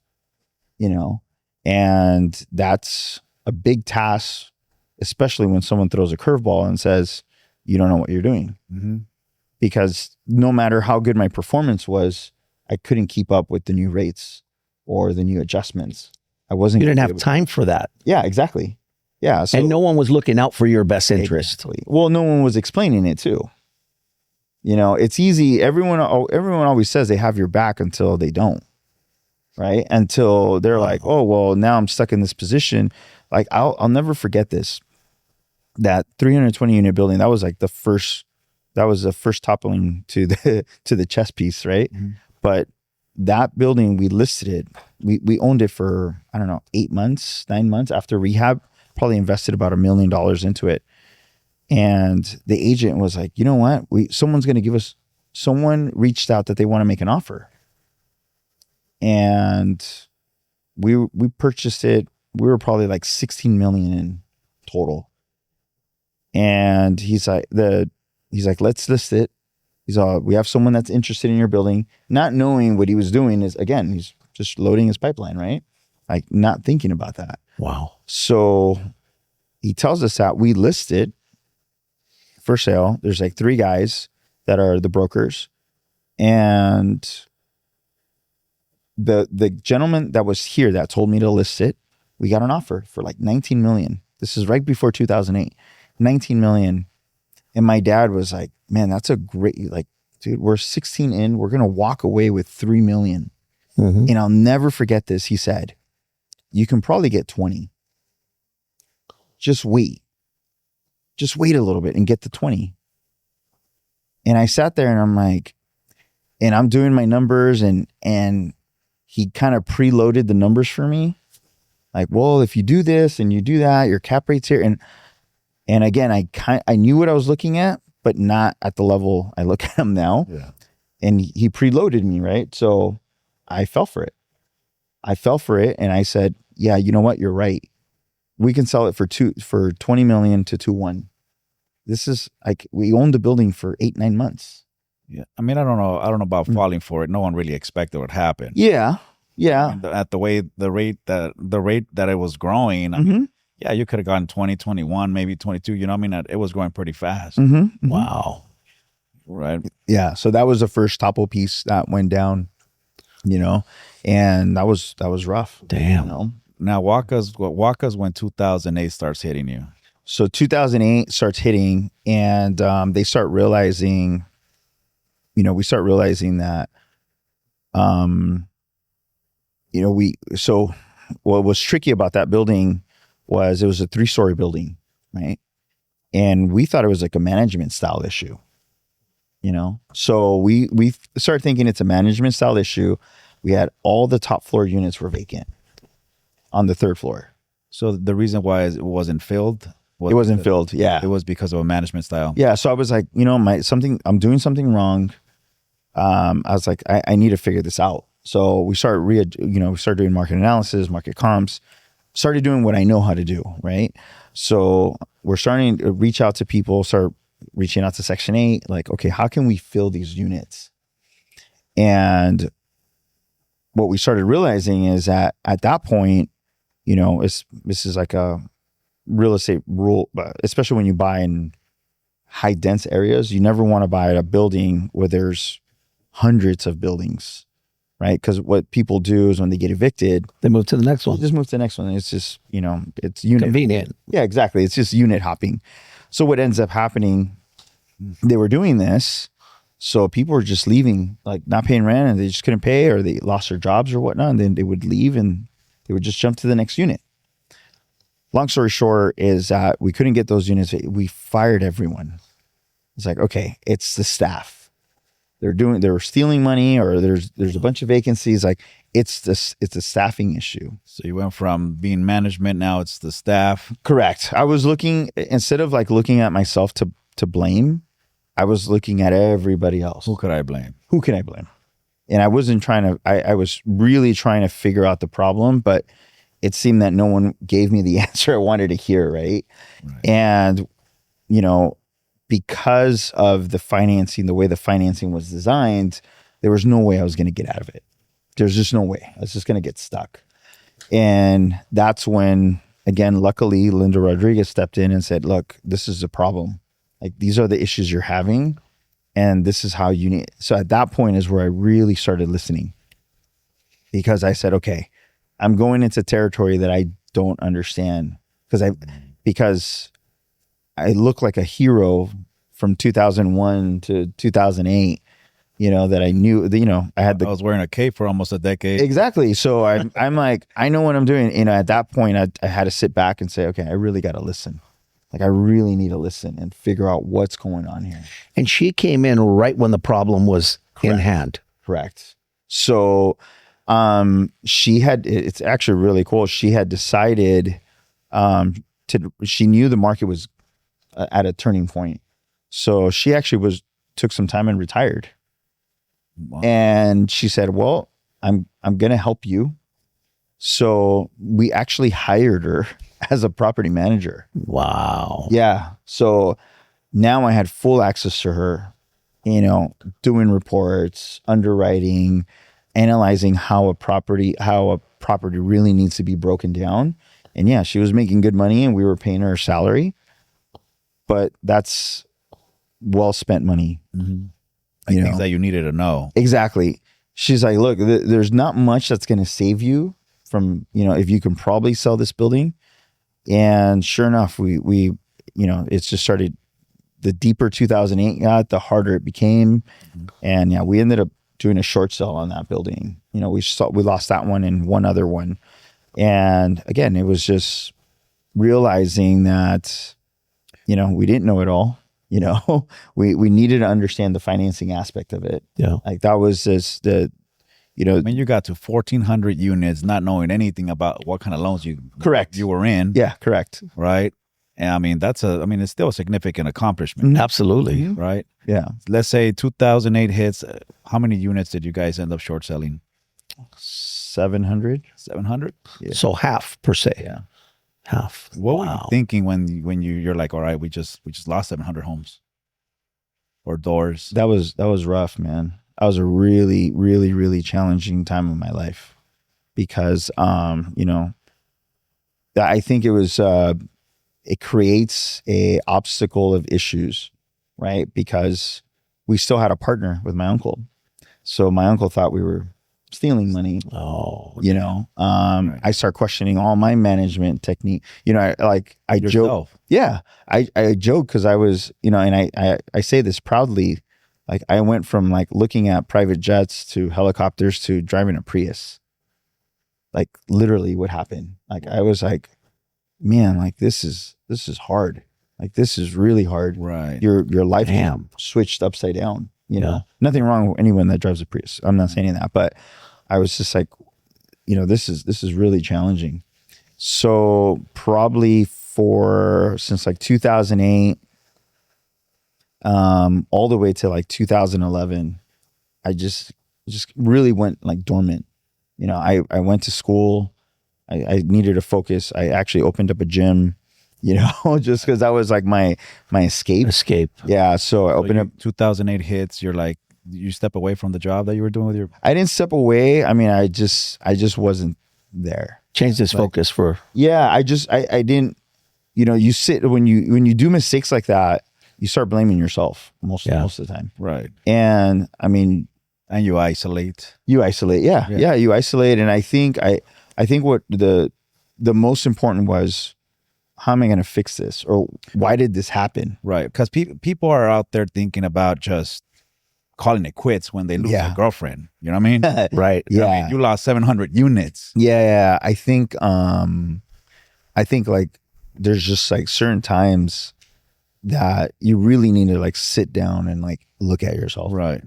and that's a big task, especially when someone throws a curveball and says, you don't know what you're doing. Mm-hmm. Because no matter how good my performance was, I couldn't keep up with the new rates or the new adjustments. You didn't have time for that. Yeah, exactly. Yeah. So, and no one was looking out for your best interest. Exactly. Well, no one was explaining it too. It's easy. Everyone always says they have your back until they don't, right? Until they're like, oh, well, now I'm stuck in this position. Like I'll never forget this. That 320 unit building, that was like the first That was the first toppling to the chess piece, right? But that building, we listed it. We owned it for, I don't know, 8 months, 9 months after rehab. Probably invested about $1 million into it. And the agent was like, you know what? Someone reached out that they want to make an offer. And we purchased it. We were probably like 16 million in total. And he's like, let's list it. We have someone that's interested in your building, not knowing what he was doing is, again, he's just loading his pipeline, right? Like not thinking about that. Wow. So he tells us that we list it for sale. There's like 3 guys that are the brokers. And the gentleman that was here that told me to list it, we got an offer for like 19 million. This is right before 2008, 19 million. And my dad was like, man, that's a great, like, dude, we're 16 in, we're going to walk away with 3 million. And I'll never forget this. He said, you can probably get 20. Just wait a little bit and get the 20. And I sat there and I'm like, and I'm doing my numbers and he kind of preloaded the numbers for me. Like, well, if you do this and you do that, your cap rate's here. And again, I knew what I was looking at, but not at the level I look at him now. Yeah. And he preloaded me, right? So I fell for it. And I said, yeah, you know what? You're right. We can sell it for 20 million to 2-1. This is like, we owned the building for 8-9 months. Yeah. I mean, I don't know about falling for it. No one really expected what happened. Yeah. Yeah. And at the rate that it was growing, I mean, yeah, you could have gotten 20, 21, maybe 22. You know what I mean? It was going pretty fast. Wow. Right. Yeah. So that was the first topo piece that went down, and that was rough. Damn. Now walk us when 2008 starts hitting you. So 2008 starts hitting, and they start realizing, we start realizing that, so what was tricky about that building was it was a 3-story building, right? And we thought it was like a management style issue, So we started thinking it's a management style issue. We had all the top floor units were vacant on the 3rd floor. So the reason why it wasn't filled? It wasn't filled, yeah. It was because of a management style. Yeah, so I was like, I'm doing something wrong. I was like, I need to figure this out. So we started doing market analysis, market comps, started doing what I know how to do, right? So we're starting to reach out to people, start reaching out to Section 8, like, okay, how can we fill these units? And what we started realizing is that at that point, this is like a real estate rule, especially when you buy in high dense areas, you never want to buy a building where there's hundreds of buildings, right? Because what people do is when they get evicted, they move to the next one. Just move to the next one. It's just, it's unit. Convenient. Yeah, exactly. It's just unit hopping. So what ends up happening, they were doing this, so people were just leaving, like not paying rent, and they just couldn't pay, or they lost their jobs or whatnot, and then they would leave and they would just jump to the next unit. Long story short is that we couldn't get those units. We fired everyone. It's like, okay, it's the staff. They're stealing money, or there's a bunch of vacancies. Like it's a staffing issue. So you went from being management, now it's the staff. Correct. I was looking, instead of like looking at myself to blame, I was looking at everybody else. Who could I blame? Who can I blame? And I wasn't trying to, I was really trying to figure out the problem, but it seemed that no one gave me the answer I wanted to hear, right? And, because of the financing, the way the financing was designed, there was no way I was going to get out of it. There's just no way. I was just going to get stuck. And that's when, again, luckily, Linda Rodriguez stepped in and said, look, this is the problem. Like, these are the issues you're having, and this is how you need. So at that point is where I really started listening, because I said, okay, I'm going into territory that I don't understand, because I look like a hero from 2001 to 2008, that I knew, I was wearing a cape for almost a decade. Exactly. So I'm like, I know what I'm doing. At that point, I had to sit back and say, okay, I really got to listen. Like I really need to listen and figure out what's going on here. And she came in right when the problem was in hand. Correct. So it's actually really cool. She had decided she knew the market was at a turning point. So she actually took some time and retired. Wow. And she said, well, I'm going to help you. So we actually hired her as a property manager. Wow. Yeah. So now I had full access to her, doing reports, underwriting, analyzing how a property really needs to be broken down. And yeah, she was making good money and we were paying her a salary, but that's well spent money. Mm-hmm. Things that you needed to know. Exactly. She's like, look, there's not much that's going to save you from, if you can probably sell this building. And sure enough, we it's just started, the deeper 2008 got, the harder it became. Mm-hmm. And yeah, we ended up doing a short sale on that building. We lost that one and one other one. And again, it was just realizing that, we didn't know it all. We needed to understand the financing aspect of it. Yeah. Like that was just you got to 1,400 units, not knowing anything about what kind of loans you were in. Yeah, correct. Right. And it's still a significant accomplishment. Absolutely. Right. Yeah. Let's say 2008 hits. How many units did you guys end up short selling? 700. 700. Yeah. So half per se. Yeah. Half. What were you thinking when you're like, all right, we just lost 700 homes or doors? That was rough, man. That was a really, really, really challenging time of my life because, I think it was, it creates a obstacle of issues, right? Because we still had a partner with my uncle. So my uncle thought we were stealing money. Oh, right. I start questioning all my management technique. I joke. Yeah. I joke because I was, and I say this proudly. Like I went from like looking at private jets to helicopters to driving a Prius. Like literally what happened. Like I was like, man, like this is hard. Like this is really hard. Right. Your life switched upside down. Nothing wrong with anyone that drives a Prius. I'm not saying that, but I was just like, this is really challenging. So probably since like 2008, all the way to like 2011, I just really went like dormant. I went to school. I needed to focus. I actually opened up a gym, just because that was like my escape. Yeah. So I opened up. 2008 hits. You're like, you step away from the job that you were doing with your. I didn't step away. I mean, I just wasn't there. Changed his focus for. Yeah. I didn't. You sit when you do mistakes like that, you start blaming yourself most of the time. Right. And I mean, and you isolate. Yeah. You isolate, and I think what the most important was, how am I going to fix this? Or why did this happen? Right. Because people are out there thinking about just calling it quits when they lose a girlfriend. You know what I mean? Right. Yeah. You lost 700 units. Yeah. I think like there's just like certain times that you really need to like sit down and like look at yourself. Right.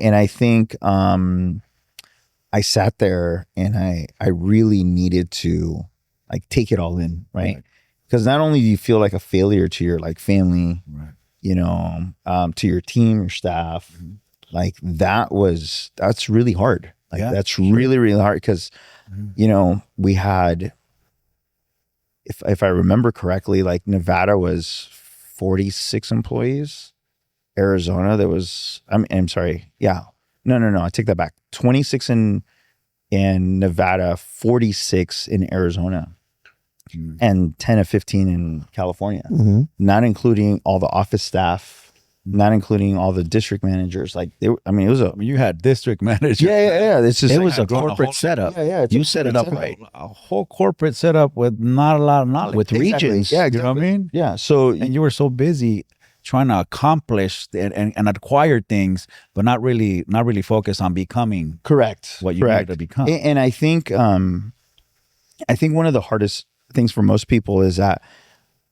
And I think I sat there and I really needed to like take it all in, right? Because not only do you feel like a failure to your like family, right, to your team, your staff, like that's really hard. Like that's really, really hard because, we had, if I remember correctly, like Nevada was 46 employees. Arizona, there was, I'm sorry. Yeah. No. I take that back. 26 in Nevada, 46 in Arizona, and 10 or 15 in California, not including all the office staff, not including all the district managers. Like, it was you had district managers. Yeah. It's just it was a corporate setup. Yeah. You set it up right. A whole corporate setup with not a lot of knowledge. With regions. Yeah, exactly. You know what I mean? Yeah. So, and you were so busy trying to accomplish and acquire things, but not really focus on becoming what you needed to become. And I think one of the hardest things for most people is that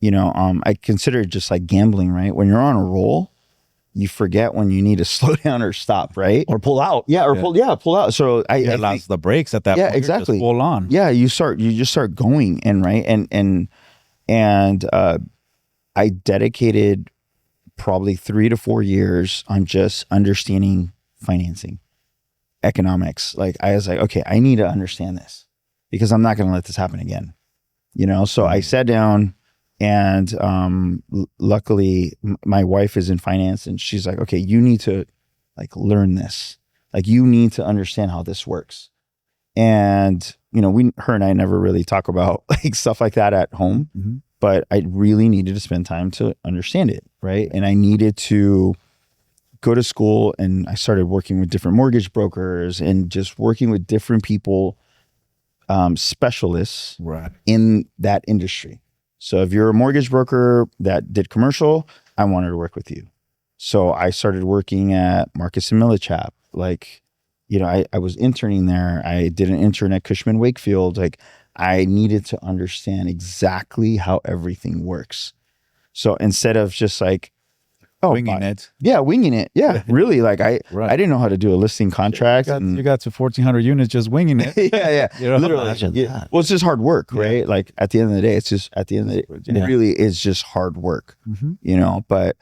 I consider it just like gambling, right? When you're on a roll, you forget when you need to slow down or stop, right? Or pull out. Pull out. So I lost the brakes at that point. You're exactly. just full on. Yeah, you just start going in, right? And I dedicated probably 3 to 4 years on just understanding financing, economics. Like I was like, okay, I need to understand this because I'm not going to let this happen again. So I sat down and luckily my wife is in finance and she's like, okay, you need to like learn this. Like you need to understand how this works. And, her and I never really talk about like stuff like that at home, but I really needed to spend time to understand it. Right. And I needed to go to school and I started working with different mortgage brokers and just working with different people, specialists in that industry. So if you're a mortgage broker that did commercial, I wanted to work with you. So I started working at Marcus and Millichap. Like, I was interning there. I did an intern at Cushman Wakefield. Like I needed to understand exactly how everything works. So instead of just like, winging it. Yeah, winging it. Yeah, really. Like I didn't know how to do a listing contract. You got to 1,400 units just winging it. yeah. Literally. Yeah. Well, it's just hard work, right? Like at the end of the day, it really is just hard work, but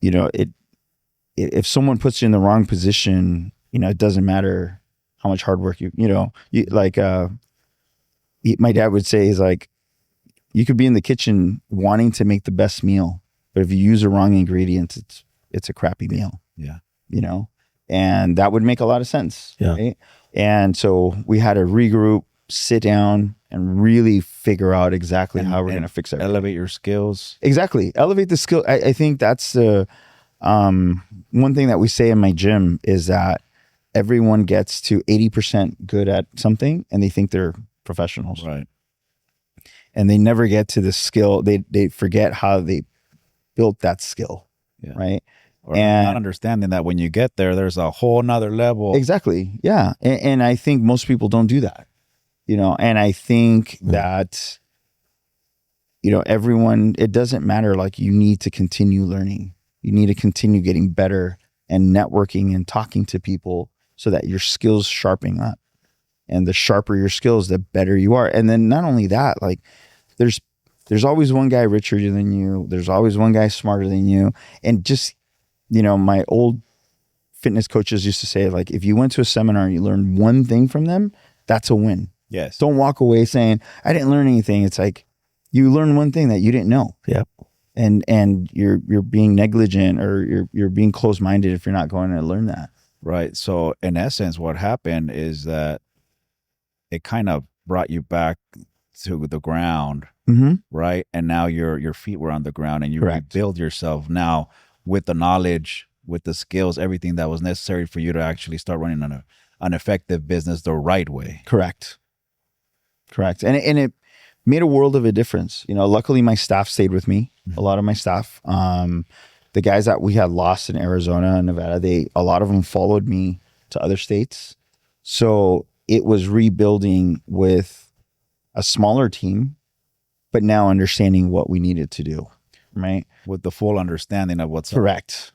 if someone puts you in the wrong position, it doesn't matter how much hard work my dad would say is like, you could be in the kitchen wanting to make the best meal, but if you use the wrong ingredients, it's a crappy meal. Yeah. And that would make a lot of sense. Yeah. Right? And so we had to regroup, sit down and really figure out exactly how we're going to fix it. Elevate your skills. Exactly. Elevate the skill. I think that's the one thing that we say in my gym is that everyone gets to 80% good at something and they think they're professionals. Right. And they never get to the skill. They forget how they built that skill. Yeah. Right. Or not understanding that when you get there, there's a whole nother level. Exactly. Yeah. And I think most people don't do that, and I think that, everyone, it doesn't matter. Like you need to continue learning. You need to continue getting better and networking and talking to people so that your skills sharpening up. And the sharper your skills, the better you are. And then not only that, like there's always one guy richer than you. There's always one guy smarter than you. And just, my old fitness coaches used to say, like, if you went to a seminar and you learned one thing from them, that's a win. Yes. Don't walk away saying, I didn't learn anything. It's like, you learned one thing that you didn't know. Yep. And you're being negligent or you're being closed-minded if you're not going to learn that. Right. So in essence, what happened is that it kind of brought you back to the ground, right? And now your feet were on the ground and you rebuild yourself now with the knowledge, with the skills, everything that was necessary for you to actually start running an effective business the right way. Correct. And it made a world of a difference. Luckily my staff stayed with me, a lot of my staff. The guys that we had lost in Arizona and Nevada, a lot of them followed me to other states. So it was rebuilding with a smaller team, but now understanding what we needed to do, right? With the full understanding of what's correct.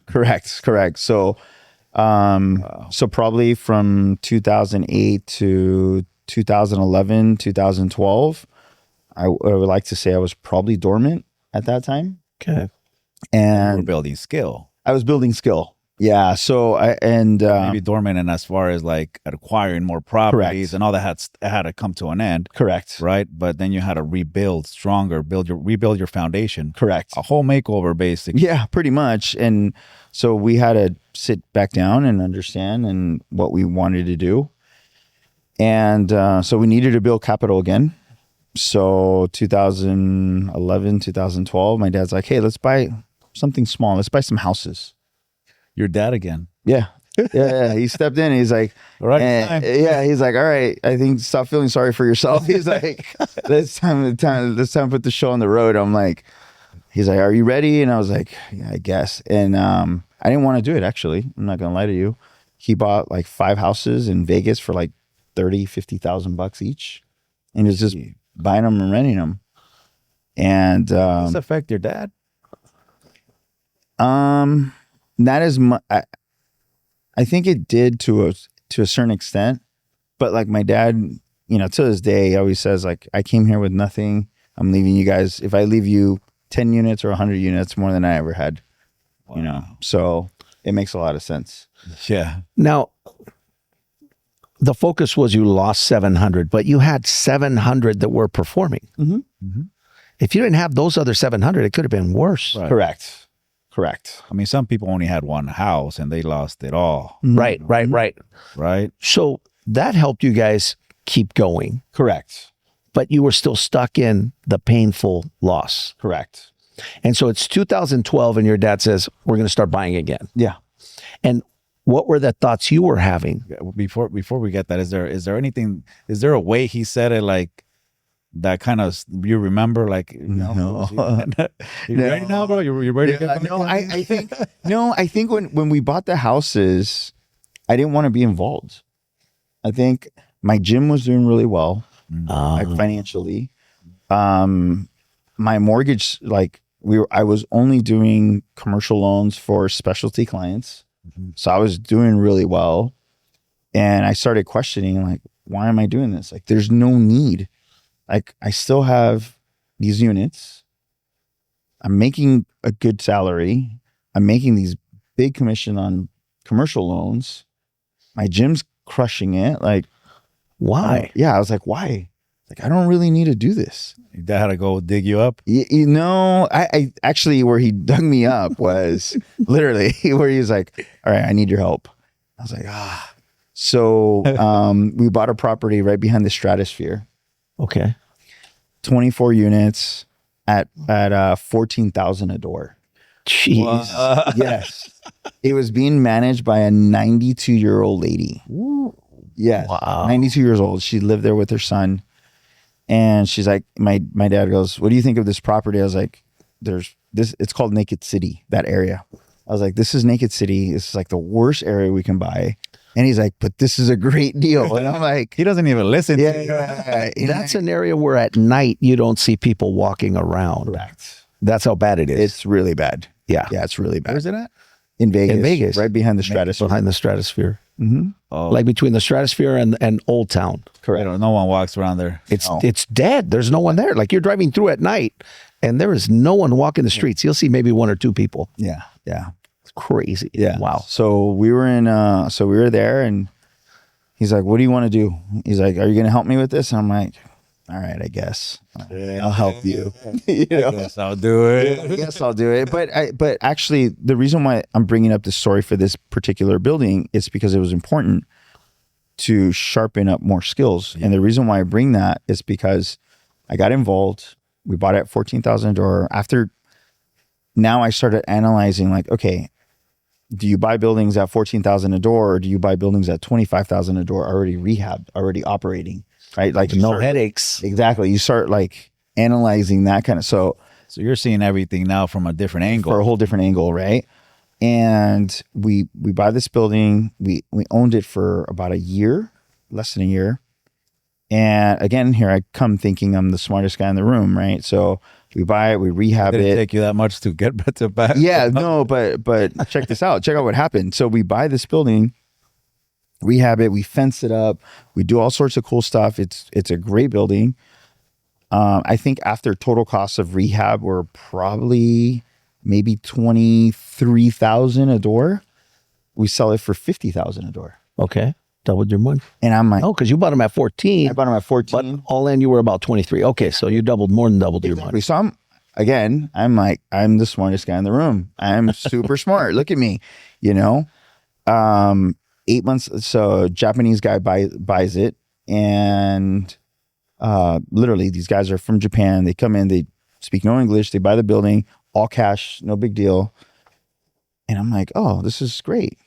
So, so probably from 2008 to 2011, 2012, I would like to say I was probably dormant at that time. Okay. And we're building skill. I was building skill. Yeah. So maybe dormant and as far as like acquiring more properties and all that had to come to an end. Correct. Right. But then you had to rebuild stronger, rebuild your foundation. Correct. A whole makeover basically. Yeah, pretty much. And so we had to sit back down and understand and what we wanted to do. And so we needed to build capital again. So 2011, 2012, my dad's like, hey, let's buy something small. Let's buy some houses. Your dad again. Yeah. He stepped in. And he's like, all right. He's like, all right, I think stop feeling sorry for yourself. He's like, let's time to put the show on the road. I'm like, he's like, are you ready? And I was like, yeah, I guess. And I didn't want to do it, actually. I'm not going to lie to you. He bought like 5 houses in Vegas for like $30,000, $50,000 each. And it's just buying them and renting them. And Does this affect your dad? not as much. I think it did to a certain extent, but like my dad, you know, to this day, he always says like, I came here with nothing. I'm leaving you guys. If I leave you 10 units or 100 units, more than I ever had, you know, so it makes a lot of sense. Yeah. Now, the focus was you lost 700, but you had 700 that were performing. If you didn't have those other 700, it could have been worse. Right. Correct. I mean, some people only had one house and they lost it all. Right. Right. So that helped you guys keep going, Correct. but you were still stuck in the painful loss. Correct. And so it's 2012 and your dad says, we're going to start buying again. Yeah. And what were the thoughts you were having? Before we get that, is there a way he said it like that kind of, you remember, like, you know, you ready now, bro? You ready to get I think when we bought the houses, I didn't want to be involved. I think my gym was doing really well, like financially. My mortgage, like I was only doing commercial loans for specialty clients. So I was doing really well. And I started questioning, like, why am I doing this? Like, there's no need. Like, I still have these units. I'm making a good salary. I'm making these big commission on commercial loans. My gym's crushing it. Like, Why? I was like, why? Like, I don't really need to do this. Your dad had to go dig you up. You know, I actually, where he dug me up was literally where he was like, all right, I need your help. I was like, So we bought a property right behind the Stratosphere, Okay. 24 units at 14,000 a door. Jeez. Yes. It was being managed by a 92-year-old lady. Yes. Wow. 92 years old. She lived there with her son. And she's like, my dad goes, what do you think of this property? I was like, it's called Naked City, that area. I was like, this is Naked City. This is like the worst area we can buy. And he's like, but this is a great deal. And I'm like, He doesn't even listen to you. yeah. That's an area where at night you don't see people walking around. Correct. That's how bad it is. It's really bad. Yeah. Yeah, it's really bad. Where's it at? In Vegas. In Vegas. Right behind the Stratosphere. Behind the Stratosphere. Oh, Like between the Stratosphere and Old Town. Correct. no one walks around there. It's dead. There's no one there. Like you're driving through at night and there is no one walking the streets. You'll see maybe one or two people. Yeah. Yeah. It's crazy. Yeah. Wow. So we were there and he's like, what do you want to do? He's like, are you going to help me with this? And I'm like, all right, I guess I'll help you. You know? Yes, I'll do it. I guess I'll do it. But actually the reason why I'm bringing up this story for this particular building is because it was important to sharpen up more skills. And the reason why I bring that is because I got involved. We bought it at 14,000 a door. After now I started analyzing like, okay, do you buy buildings at 14,000 a door or do you buy buildings at 25,000 a door already rehabbed, already operating, right? Like No headaches. Exactly. You start like analyzing that kind of, so you're seeing everything now from a different angle. for a whole different angle, right? And we buy this building. We owned it for about a year, less than a year. And again, here I come thinking I'm the smartest guy in the room, right? So we buy it, we rehab Did it it. take you that much to get to back? Yeah, no, but check this out. Check out what happened. So we buy this building, rehab it, we fence it up, we do all sorts of cool stuff. It's a great building. I think after total costs of rehab were probably maybe 23,000 a door. We sell it for 50,000 a door. Okay. Doubled your money. And I'm like, Oh, because you bought them at 14. I bought them at 14. But all in, you were about 23. Okay, so you more than doubled your money. So I'm like, I'm the smartest guy in the room. I'm super smart. Look at me, you know? 8 months. So a Japanese guy buys it. And literally these guys are from Japan. They come in, they speak no English. They buy the building, all cash, no big deal. And I'm like, oh, this is great.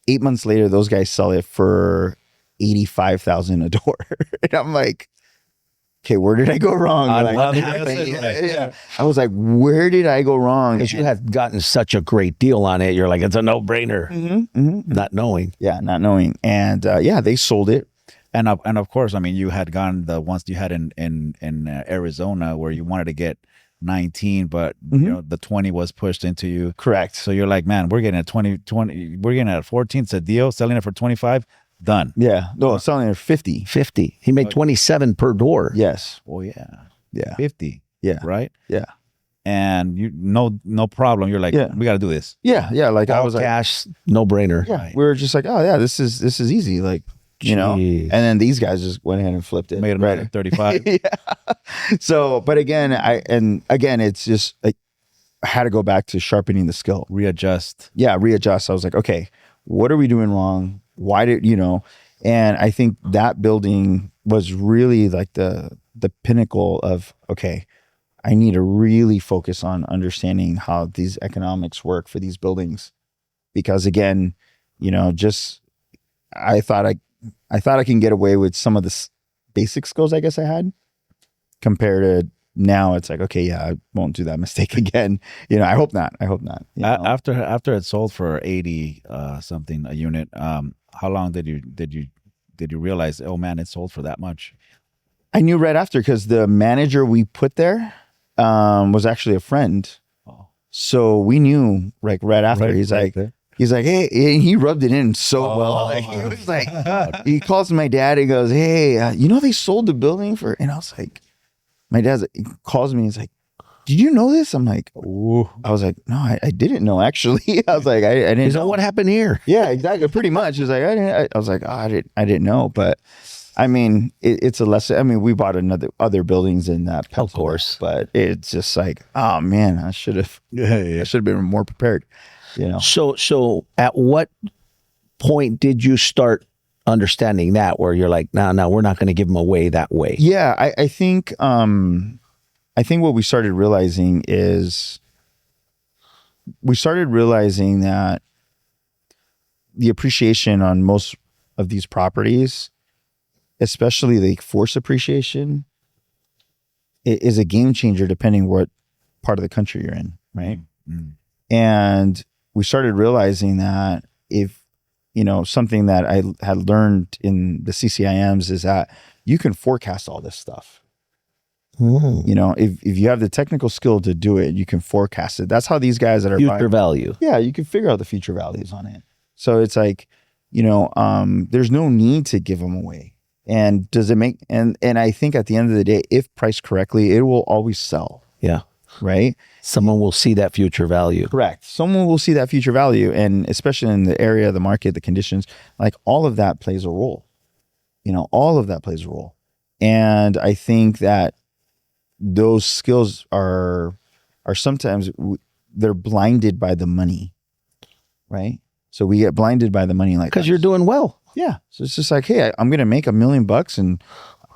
8 months later, those guys sell it for 85,000 a door. And I'm like, okay, where did I go wrong? I Like, love what it. happened? Yeah. I was like, where did I go wrong? Because you had gotten such a great deal on it. You're like, it's a no-brainer. Not knowing. Yeah, not knowing. And they sold it. And of course, I mean, you had gone once you had in Arizona where you wanted to get 19, but Mhm. you know the 20 was pushed into you. Correct. So you're like, man, we're getting at 20, we're getting at 14. It's a deal. Selling it for 25, done. Yeah. No, it's selling at 50. 50. He made 27 per door. Yes. Oh yeah, Yeah. 50. Yeah. Right. Yeah. And you no problem. You're like, Yeah. we got to do this. Yeah. Yeah. Like I All was like, cash, no brainer. yeah, Right. we were just like, oh yeah, this is easy. Like, you know, Jeez. and then these guys just went ahead and flipped it. Made them right. at 35. Yeah. So, but again, it's just like I had to go back to sharpening the skill. Readjust. Yeah, readjust. I was like, okay, what are we doing wrong? Why did you know? And I think that building was really like the pinnacle of, okay, I need to really focus on understanding how these economics work for these buildings, because again, you know, just I thought I can get away with some of the basic skills I guess I had, compared to now it's like, okay, yeah, I won't do that mistake again. You know, I hope not. You know? After it sold for 80 something a unit, how long did you realize, oh man, it sold for that much? I knew right after, because the manager we put there was actually a friend. Oh. So we knew like right after. He's like, hey, and he rubbed it in so well. Like he was like, he calls my dad and goes, hey, you know, they sold the building for, and I was like, my dad calls me and he's like, did you know this? I'm like, ooh. I was like, no, I didn't know actually. I was like, I didn't He's know. like, what happened here? Yeah, exactly. Pretty much. He's like, I was like, oh, I didn't know. But I mean, it's a lesson. I mean, we bought other buildings in that, Of course. but it's just like, oh man, I should have been more prepared. You know. So at what point did you start understanding that, where you're like, no, we're not going to give them away that way? Yeah, I think what we started realizing is that the appreciation on most of these properties, especially the force appreciation, is a game changer depending what part of the country you're in, right? Mm-hmm. And we started realizing that if, you know, something that I had learned in the CCIMs is that you can forecast all this stuff. Mm. You know, if you have the technical skill to do it, you can forecast it. That's how these guys that are Future buying, value. yeah, you can figure out the future values on it. So it's like, you know, there's no need to give them away. And does it make, and I think at the end of the day, if priced correctly, it will always sell. Yeah. Right? Someone will see that future value. Correct. Someone will see that future value. And especially in the area, the market, the conditions, like all of that plays a role. You know, all of that plays a role. And I think that those skills are sometimes they're blinded by the money, right? So we get blinded by the money, like, Because you're doing well. yeah. So it's just like, hey, I'm going to make $1 million in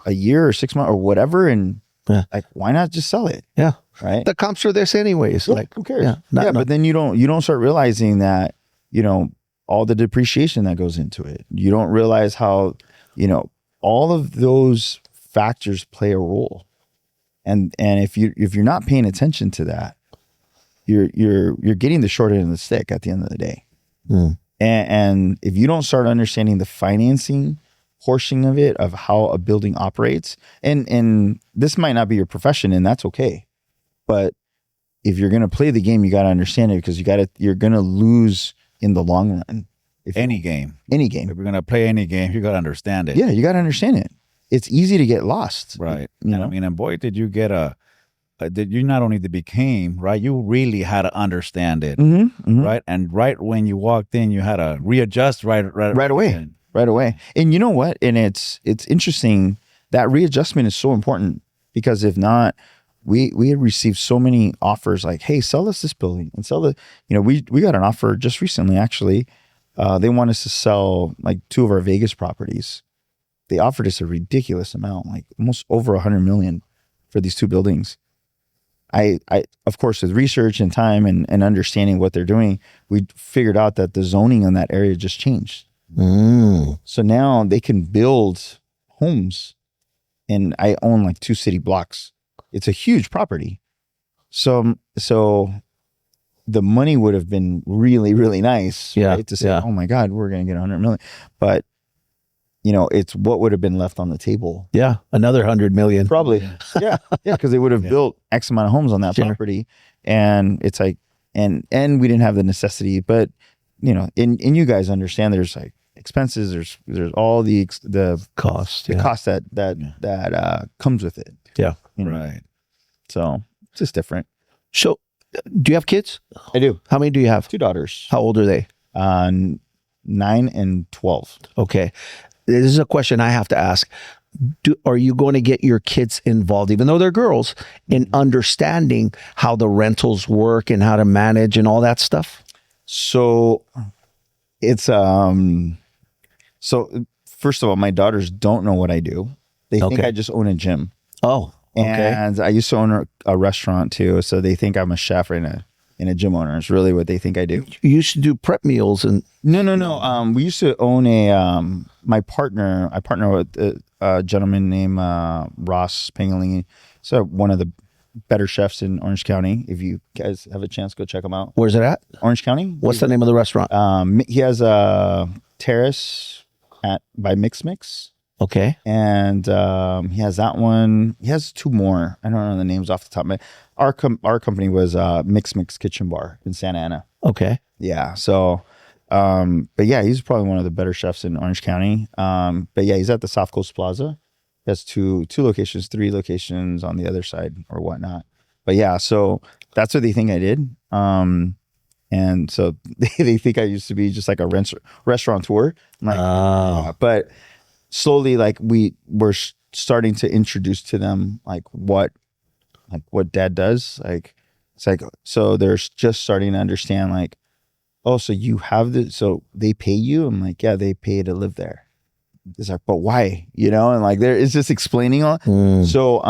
a year or 6 months or whatever, and Yeah. like, why not just sell it, Yeah. right? The comps are this anyways. Yeah, Like, who cares? yeah, Yeah, but then you don't start realizing that, you know, all the depreciation that goes into it. You don't realize how, you know, all of those factors play a role. And if you're not paying attention to that, you're getting the short end of the stick at the end of the day. Mm. And if you don't start understanding the financing portion of it, of how a building operates, and this might not be your profession, and that's okay. But if you're going to play the game, you got to understand it, because you're going to lose in the long run. Any game. If If you're you're gonna play any game, you gotta understand it. yeah, you got to understand it. It's easy to get lost. Right. You And know? I mean, and boy, did you get did you not only became, right? You really had to understand it, right? And right when you walked in, you had to readjust right away. Right away. And you know what? And it's interesting that readjustment is so important, because if not, we had received so many offers like, hey, sell us this building and sell the, you know, we got an offer just recently, actually. They want us to sell like 2 of our Vegas properties. They offered us a ridiculous amount, like almost over 100 million for these 2 buildings. I of course, with research and time and understanding what they're doing, we figured out that the zoning in that area just changed. Mm. So now they can build homes, and I own like 2 city blocks. It's a huge property. So the money would have been really, really nice, Yeah, right? To say, yeah. oh my God, we're going to get 100 million. But it's what would have been left on the table. Yeah. Another 100 million. Probably. Yeah. Yeah. Because they would have built X amount of homes on that property. And it's like, and we didn't have the necessity, but and you guys understand there's like expenses, there's all the cost, cost that comes with it. Yeah. Right. So it's just different. So do you have kids? I do. How many do you have? 2 daughters. How old are they? 9 and 12. Okay. This is a question I have to ask. Are you going to get your kids involved, even though they're girls, in understanding how the rentals work and how to manage and all that stuff? So it's so first of all, my daughters don't know what I do. They think I just own a gym. Oh, okay. And I used to own a restaurant too, so they think I'm a chef and a gym owner. It's really what they think I do. You used to do prep meals and No. We used to own I partner with a gentleman named Ross Pangalini. So one of the better chefs in Orange County. If you guys have a chance, go check him out. Where's it at? Orange County. What's the name of the restaurant? He has a terrace by Mix. Okay. And he has that one. He has 2 more. I don't know the names off the top of my head. Our company was Mix Kitchen Bar in Santa Ana. Okay. Yeah. So, but yeah, he's probably one of the better chefs in Orange County. But yeah, he's at the South Coast Plaza. He has 2 locations, 3 locations on the other side or whatnot. But yeah, so that's what they think I did. And so they think I used to be just like a restaurateur. I'm like, but slowly, like we're starting to introduce to them like what dad does. Like it's like, so they're just starting to understand like, oh, so you have this, so they pay you? I'm like, yeah, they pay to live there. It's like, but why? And like it's just explaining all. So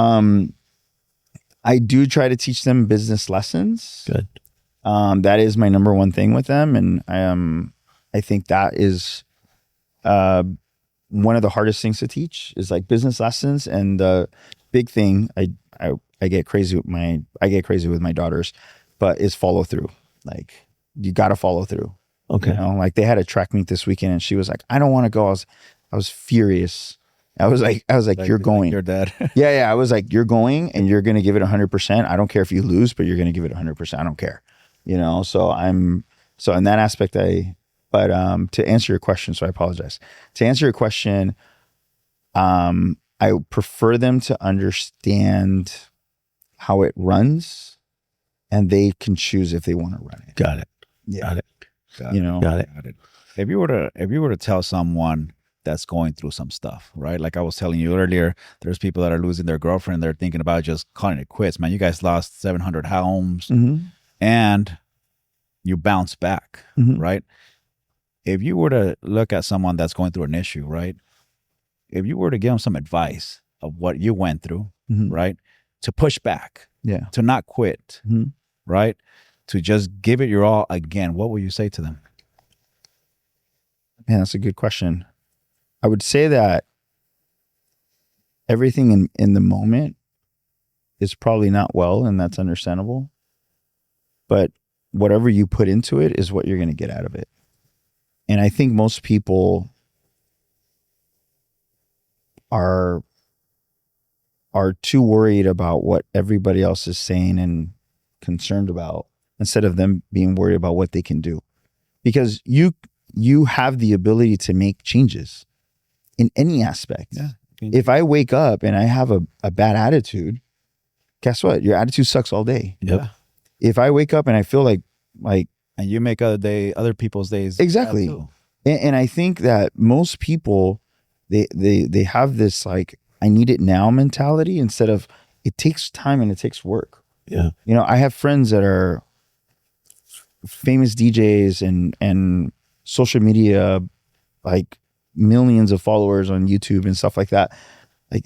I do try to teach them business lessons. Good. That is my number one thing with them. And I think that is one of the hardest things to teach is like business lessons. And the big thing I get crazy with my daughters, but is follow through. Like you got to follow through. Okay. Like they had a track meet this weekend and she was like, I don't want to go. I was furious. I was like, you're going. Like your dad. Yeah. I was like, you're going and you're going to give it 100%. I don't care if you lose, but you're going to give it 100%. I don't care. So in that aspect, but to answer your question, so I apologize. To answer your question, I prefer them to understand how it runs and they can choose if they want to run it. Got it. Yeah. Got it. Got it. If you were to tell someone that's going through some stuff, right? Like I was telling you earlier, there's people that are losing their girlfriend. They're thinking about just calling it quits. Man, you guys lost 700 homes and you bounce back, right? If you were to look at someone that's going through an issue, right? If you were to give them some advice of what you went through, right? To push back, to not quit, right? To just give it your all again, what would you say to them? Man, that's a good question. I would say that everything in the moment is probably not well, and that's understandable. But whatever you put into it is what you're going to get out of it. And I think most people are too worried about what everybody else is saying and concerned about instead of them being worried about what they can do. Because you have the ability to make changes in any aspect. Yeah. If I wake up and I have a bad attitude, guess what? Your attitude sucks all day. Yep. Yeah. If I wake up and I feel like and you make other people's days exactly. And I think that most people they have this like I need it now mentality instead of it takes time and it takes work. Yeah. I have friends that are famous DJs and social media, like millions of followers on YouTube and stuff like that. Like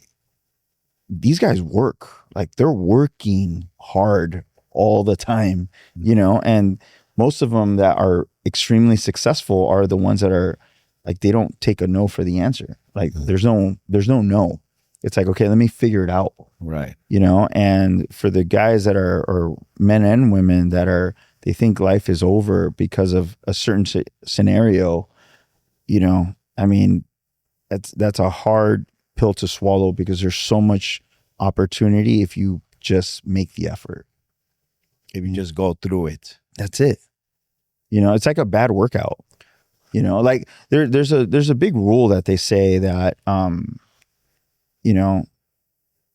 these guys work, like they're working hard all the time, and most of them that are extremely successful are the ones that are like, they don't take a no for the answer. Like there's no no. It's like, okay, let me figure it out. Right. And for the guys that are, or men and women that are, they think life is over because of a certain scenario, I mean, that's a hard pill to swallow because there's so much opportunity if you just make the effort. If you just go through it. That's it. You know, it's like a bad workout. You know, like there's a big rule that they say that you know,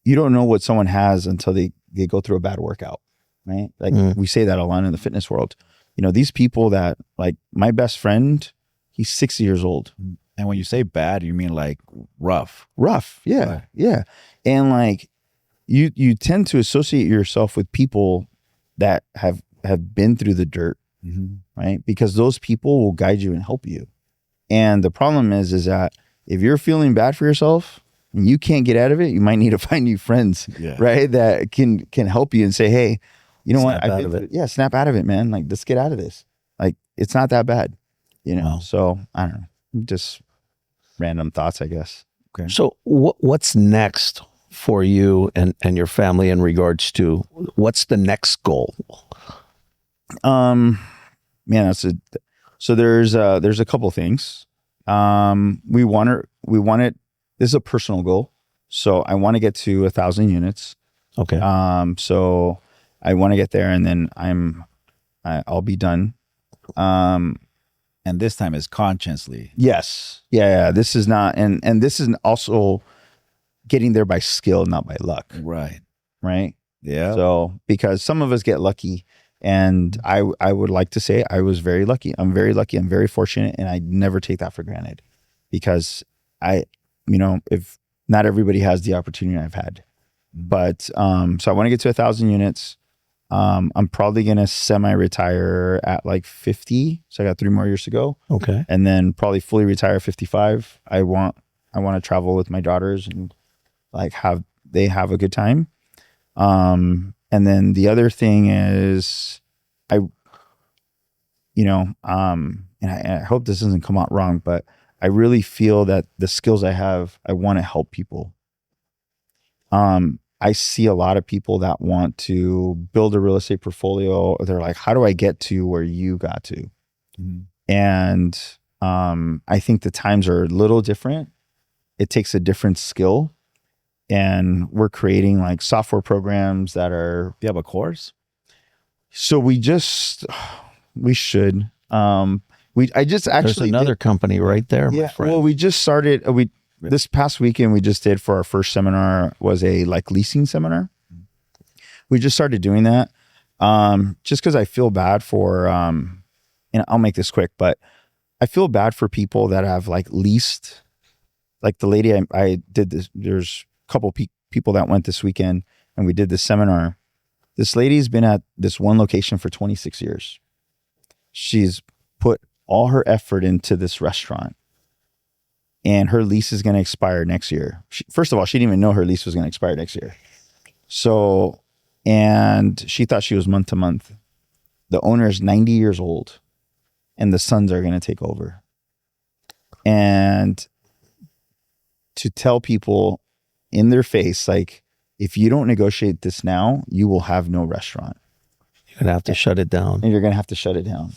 you don't know what someone has until they go through a bad workout, right? Like we say that a lot in the fitness world. You know, these people that, like my best friend, he's 60 years old. And when you say bad, you mean like rough. Yeah. Right. Yeah. And like you tend to associate yourself with people that have been through the dirt, right? Because those people will guide you and help you. And the problem is that if you're feeling bad for yourself and you can't get out of it, you might need to find new friends, right? That can help you and say, hey, you know Snap what? out of it. Yeah, snap out of it, man. Like, let's get out of this. Like, it's not that bad, you know? Wow. So I don't know, just random thoughts, I guess. Okay. So what's next for you and your family in regards to what's the next goal? Man, so there's a couple things. We want it. This is a personal goal. So I want to get to 1,000 units. Okay. So I want to get there, and then I'll be done. And this time is consciously. Yes. Yeah. This is not, and this is also getting there by skill, not by luck. Right. Right. Yeah. So because some of us get lucky, and I would like to say I was very lucky. I'm very lucky. I'm very fortunate, and I never take that for granted, because if not everybody has the opportunity I've had. But so I want to get to 1,000 units. I'm probably gonna semi-retire at like 50. So I got 3 more years to go. Okay. And then probably fully retire at 55. I want to travel with my daughters and like have a good time. And then the other thing is and I hope this doesn't come out wrong, but I really feel that the skills I have, I want to help people. I see a lot of people that want to build a real estate portfolio. They're like, how do I get to where you got to? And I think the times are a little different. It takes a different skill. And we're creating like software programs that are. Do you have a course? So we should. There's another company right there. Yeah. My friend. Well, we just started. This past weekend we just did for our first seminar was a like leasing seminar. We just started doing that. Just because I feel bad for. And I'll make this quick, but I feel bad for people that have like leased. Like the lady I did this. There's a couple people that went this weekend, and we did this seminar. This lady's been at this one location for 26 years. She's put all her effort into this restaurant, and her lease is going to expire next year. First of all, she didn't even know her lease was going to expire next year. So, and she thought she was month to month. The owner is 90 years old, and the sons are going to take over. And to tell people in their face, like, if you don't negotiate this now, you will have no restaurant. You're going to have to shut it down. And you're going to have to shut it down.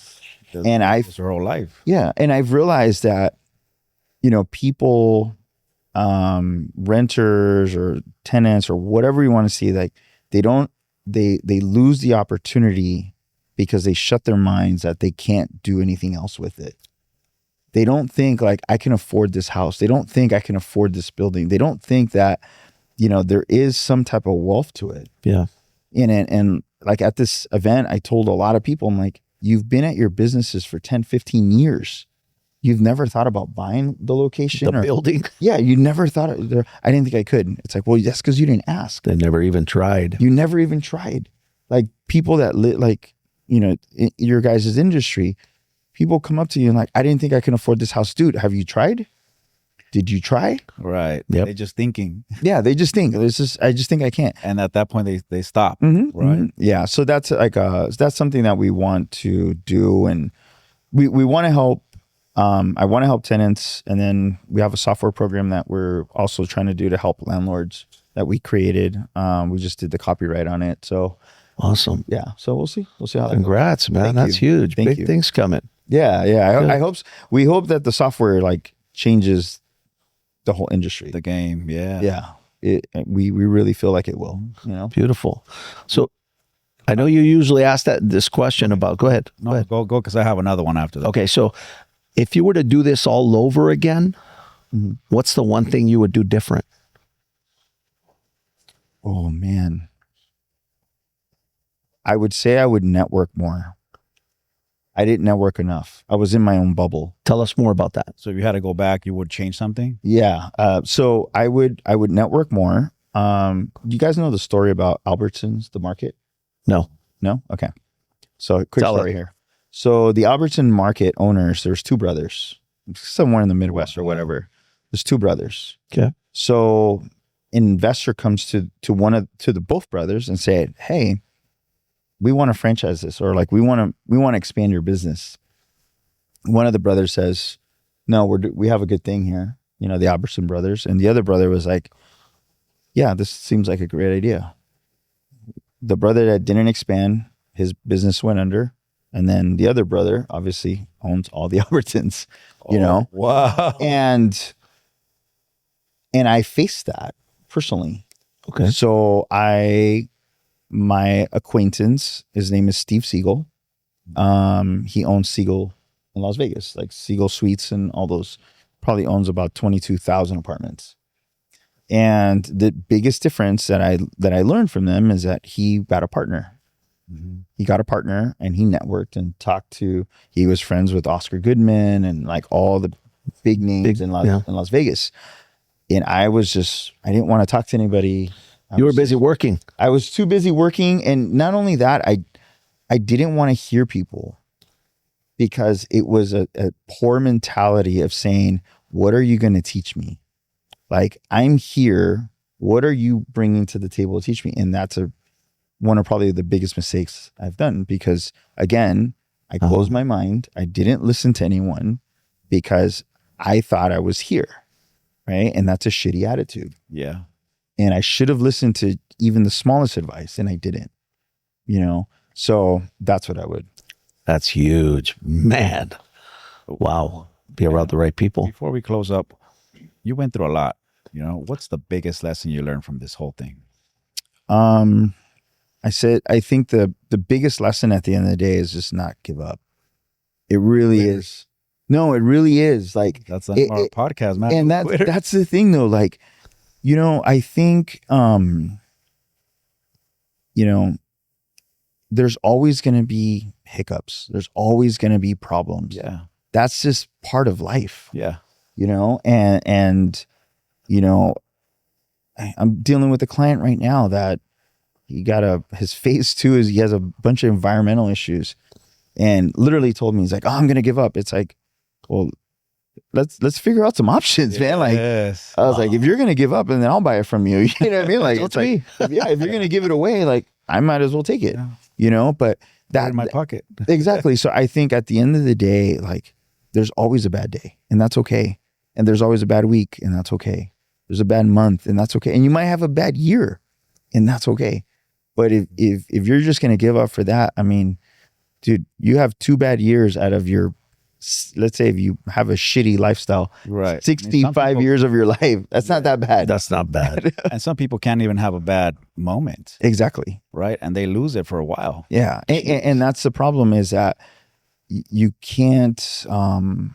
And It's her whole life. Yeah. And I've realized that, people, renters or tenants or whatever you want to see, like they lose the opportunity because they shut their minds that they can't do anything else with it. They don't think like, I can afford this house. They don't think I can afford this building. They don't think that, there is some type of wealth to it. Yeah. And like at this event, I told a lot of people, I'm like, you've been at your businesses for 10, 15 years. You've never thought about buying the location The building? Yeah, you never thought I didn't think I could. It's like, well, that's because you didn't ask. They never even tried. You never even tried. Like people that in your guys' industry, people come up to you and like, I didn't think I can afford this house. Dude, have you tried? Did you try? Right. Yep. They're just thinking. Yeah, they just think. I just think I can't. And at that point, they stop. Right. Right. Yeah. So that's that's something that we want to do, and we want to help. I want to help tenants, and then we have a software program that we're also trying to do to help landlords that we created. We just did the copyright on it. So awesome. yeah. So we'll see. We'll see how that Congrats, man. Thank That's you. huge. Thank Big you. things coming. goes. Yeah. I hope. We hope that the software like changes the whole industry. The game, yeah. Yeah. We really feel like it will, you know? Beautiful. So I know you usually ask this question about, go ahead. No, go, because I have another one after that. Okay, so if you were to do this all over again, what's the one thing you would do different? Oh, man. I would say I would network more. I didn't network enough. I was in my own bubble. Tell us more about that. So if you had to go back, you would change something? Yeah. So I would network more. You guys know the story about Albertsons, the market? No. No? Okay. So quick Tell story it. here. So the Albertson market owners, there's two brothers, somewhere in the Midwest or whatever. There's two brothers. Okay. So an investor comes to the both brothers and say, hey, we want to franchise this, or like we want to expand your business. One of the brothers says, no, we have a good thing here, you know, the Albertson brothers. And the other brother was like, yeah, this seems like a great idea. The brother that didn't expand, his business went under. And then the other brother obviously owns all the Albertsons, you know? Wow. And I faced that personally. Okay. So my acquaintance, his name is Steve Siegel. He owns Siegel in Las Vegas, like Siegel Suites and all those. Probably owns about 22,000 apartments. And the biggest difference that I learned from them is that he got a partner. Mm-hmm. He got a partner and he networked and talked to. He was friends with Oscar Goodman and like all the big names in Las Vegas. And I didn't want to talk to anybody. You were busy working. I was too busy working. And not only that, I didn't want to hear people because it was a poor mentality of saying, what are you going to teach me? Like, I'm here. What are you bringing to the table to teach me? And that's one of probably the biggest mistakes I've done because, again, I closed my mind. I didn't listen to anyone because I thought I was here, right? And that's a shitty attitude. Yeah. And I should have listened to even the smallest advice, and I didn't, you know? So that's what I would. That's huge. Man. Wow. Be around the right people. Before we close up, you went through a lot. You know, what's the biggest lesson you learned from this whole thing? I think the biggest lesson at the end of the day is just not give up. It really is. No, it really is. Like, that's our podcast, man. And that's the thing though. Like, you know, I think, you know, there's always going to be hiccups. There's always going to be problems. Yeah. That's just part of life. Yeah. You know, and, you know, I'm dealing with a client right now that his phase 2 is he has a bunch of environmental issues and literally told me, he's like, oh, I'm going to give up. It's like, well, let's figure out some options, man. Like, I was like, if you're going to give up, and then I'll buy it from you. You know what I mean? Like, it's like, yeah, if you're going to give it away, like, I might as well take it, you know, but that in my pocket. Exactly. So I think at the end of the day, like, there's always a bad day and that's okay. And there's always a bad week and that's okay. There's a bad month and that's okay. And you might have a bad year and that's okay. But if you're just going to give up for that, I mean, dude, you have 2 bad years out of your, let's say if you have a shitty lifestyle, right? 65 years of your life. That's not that bad. That's not bad. And some people can't even have a bad moment. Exactly. Right. And they lose it for a while. Yeah. And that's the problem is that you can't, no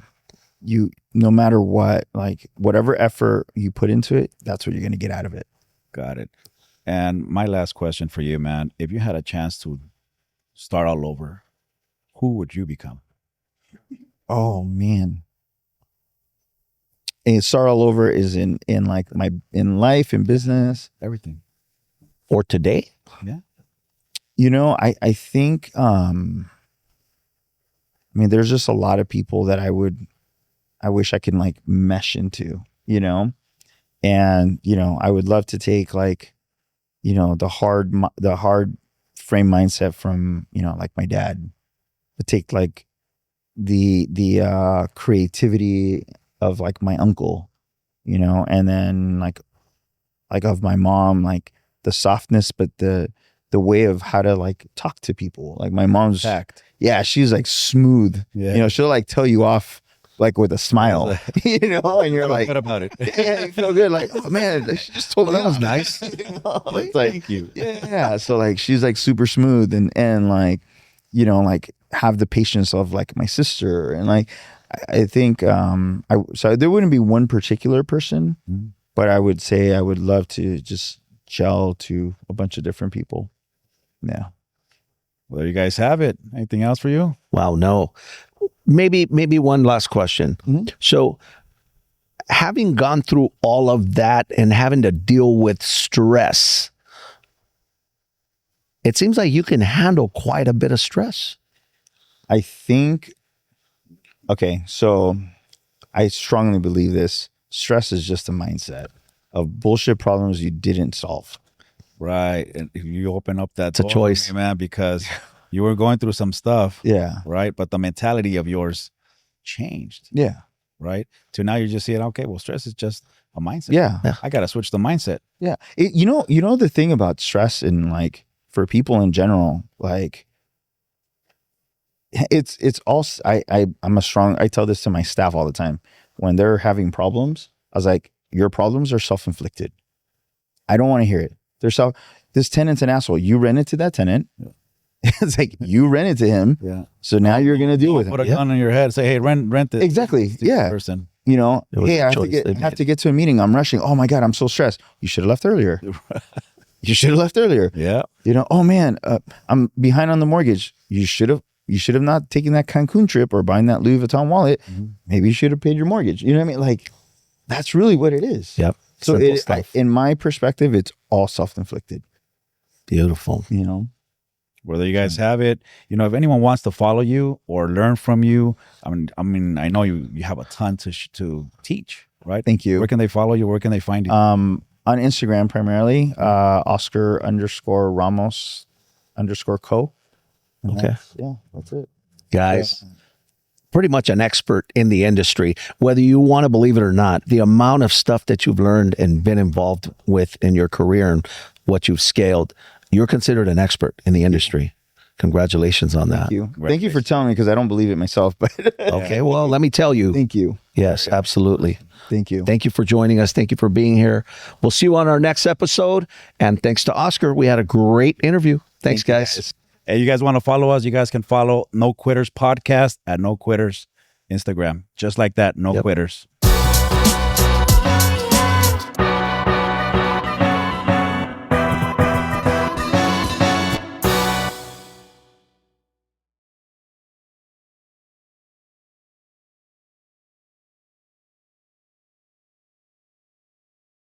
matter what, like whatever effort you put into it, that's what you're going to get out of it. Got it. And my last question for you, man, if you had a chance to start all over, who would you become? Oh man. And start all over is in like in life, in business, everything. Or today? Yeah. You know, I think I mean there's just a lot of people that I wish I could like mesh into, you know? And, you know, I would love to take like, you know, the hard frame mindset from, you know, like my dad, to take like the creativity of like my uncle, you know, and then like of my mom, like the softness, but the way of how to like talk to people. Like my mom's, tact. Yeah, she's like smooth. Yeah. You know, she'll like tell you off like with a smile, you know, and you're like, good about it. yeah, you feel good. Like, oh man, she just told me that was off. nice. You know? It's like, Thank you. yeah. So like, she's like super smooth and like, you know, like have the patience of like my sister. And like, I think, so there wouldn't be one particular person, but I would say I would love to just gel to a bunch of different people. Yeah. Well, there you guys have it. Anything else for you? Wow, no. Maybe one last question. So having gone through all of that and having to deal with stress, it seems like you can handle quite a bit of stress. I think, okay, so I strongly believe this. Stress is just a mindset of bullshit problems you didn't solve. Right. And if you open up that It's a door, choice. man, because you were going through some stuff. Yeah. Right. But the mentality of yours changed. Yeah. Right. To now you're just saying, okay, well, stress is just a mindset. Yeah. I got to switch the mindset. Yeah. You know, the thing about stress and like for people in general, like it's all, I tell this to my staff all the time when they're having problems. I was like, your problems are self-inflicted. I don't want to hear it. This tenant's an asshole. You rented to that tenant. Yeah. It's like you rented to him. Yeah. So now you're gonna deal with him. Put a gun on your head. Say, hey, rent it. Exactly. Yeah. Person. You know, hey, I have to get to a meeting. I'm rushing. Oh my God, I'm so stressed. You should have left earlier. You should have left earlier. Yeah. You know, oh man, I'm behind on the mortgage. You should have not taken that Cancun trip or buying that Louis Vuitton wallet. Maybe you should have paid your mortgage. You know what I mean? Like, that's really what it is. Yep. So in my perspective, it's all self-inflicted. Beautiful. You know? Well, there you guys have it. You know, if anyone wants to follow you or learn from you, I mean, I know you have a ton to teach, right? Thank you. Where can they follow you? Where can they find you? On Instagram primarily, Oscar _Ramos _co. Okay. That's it. Guys, pretty much an expert in the industry. Whether you want to believe it or not, the amount of stuff that you've learned and been involved with in your career and what you've scaled, you're considered an expert in the industry. Congratulations on that. Thank you for telling me because I don't believe it myself. But okay, well, let me tell you. Thank you. Yes, absolutely. Thank you. Thank you for joining us. Thank you for being here. We'll see you on our next episode. And thanks to Oscar, we had a great interview. Thanks, guys. Hey, you guys want to follow us? You guys can follow No Quitters Podcast at No Quitters Instagram. Just like that, No Quitters.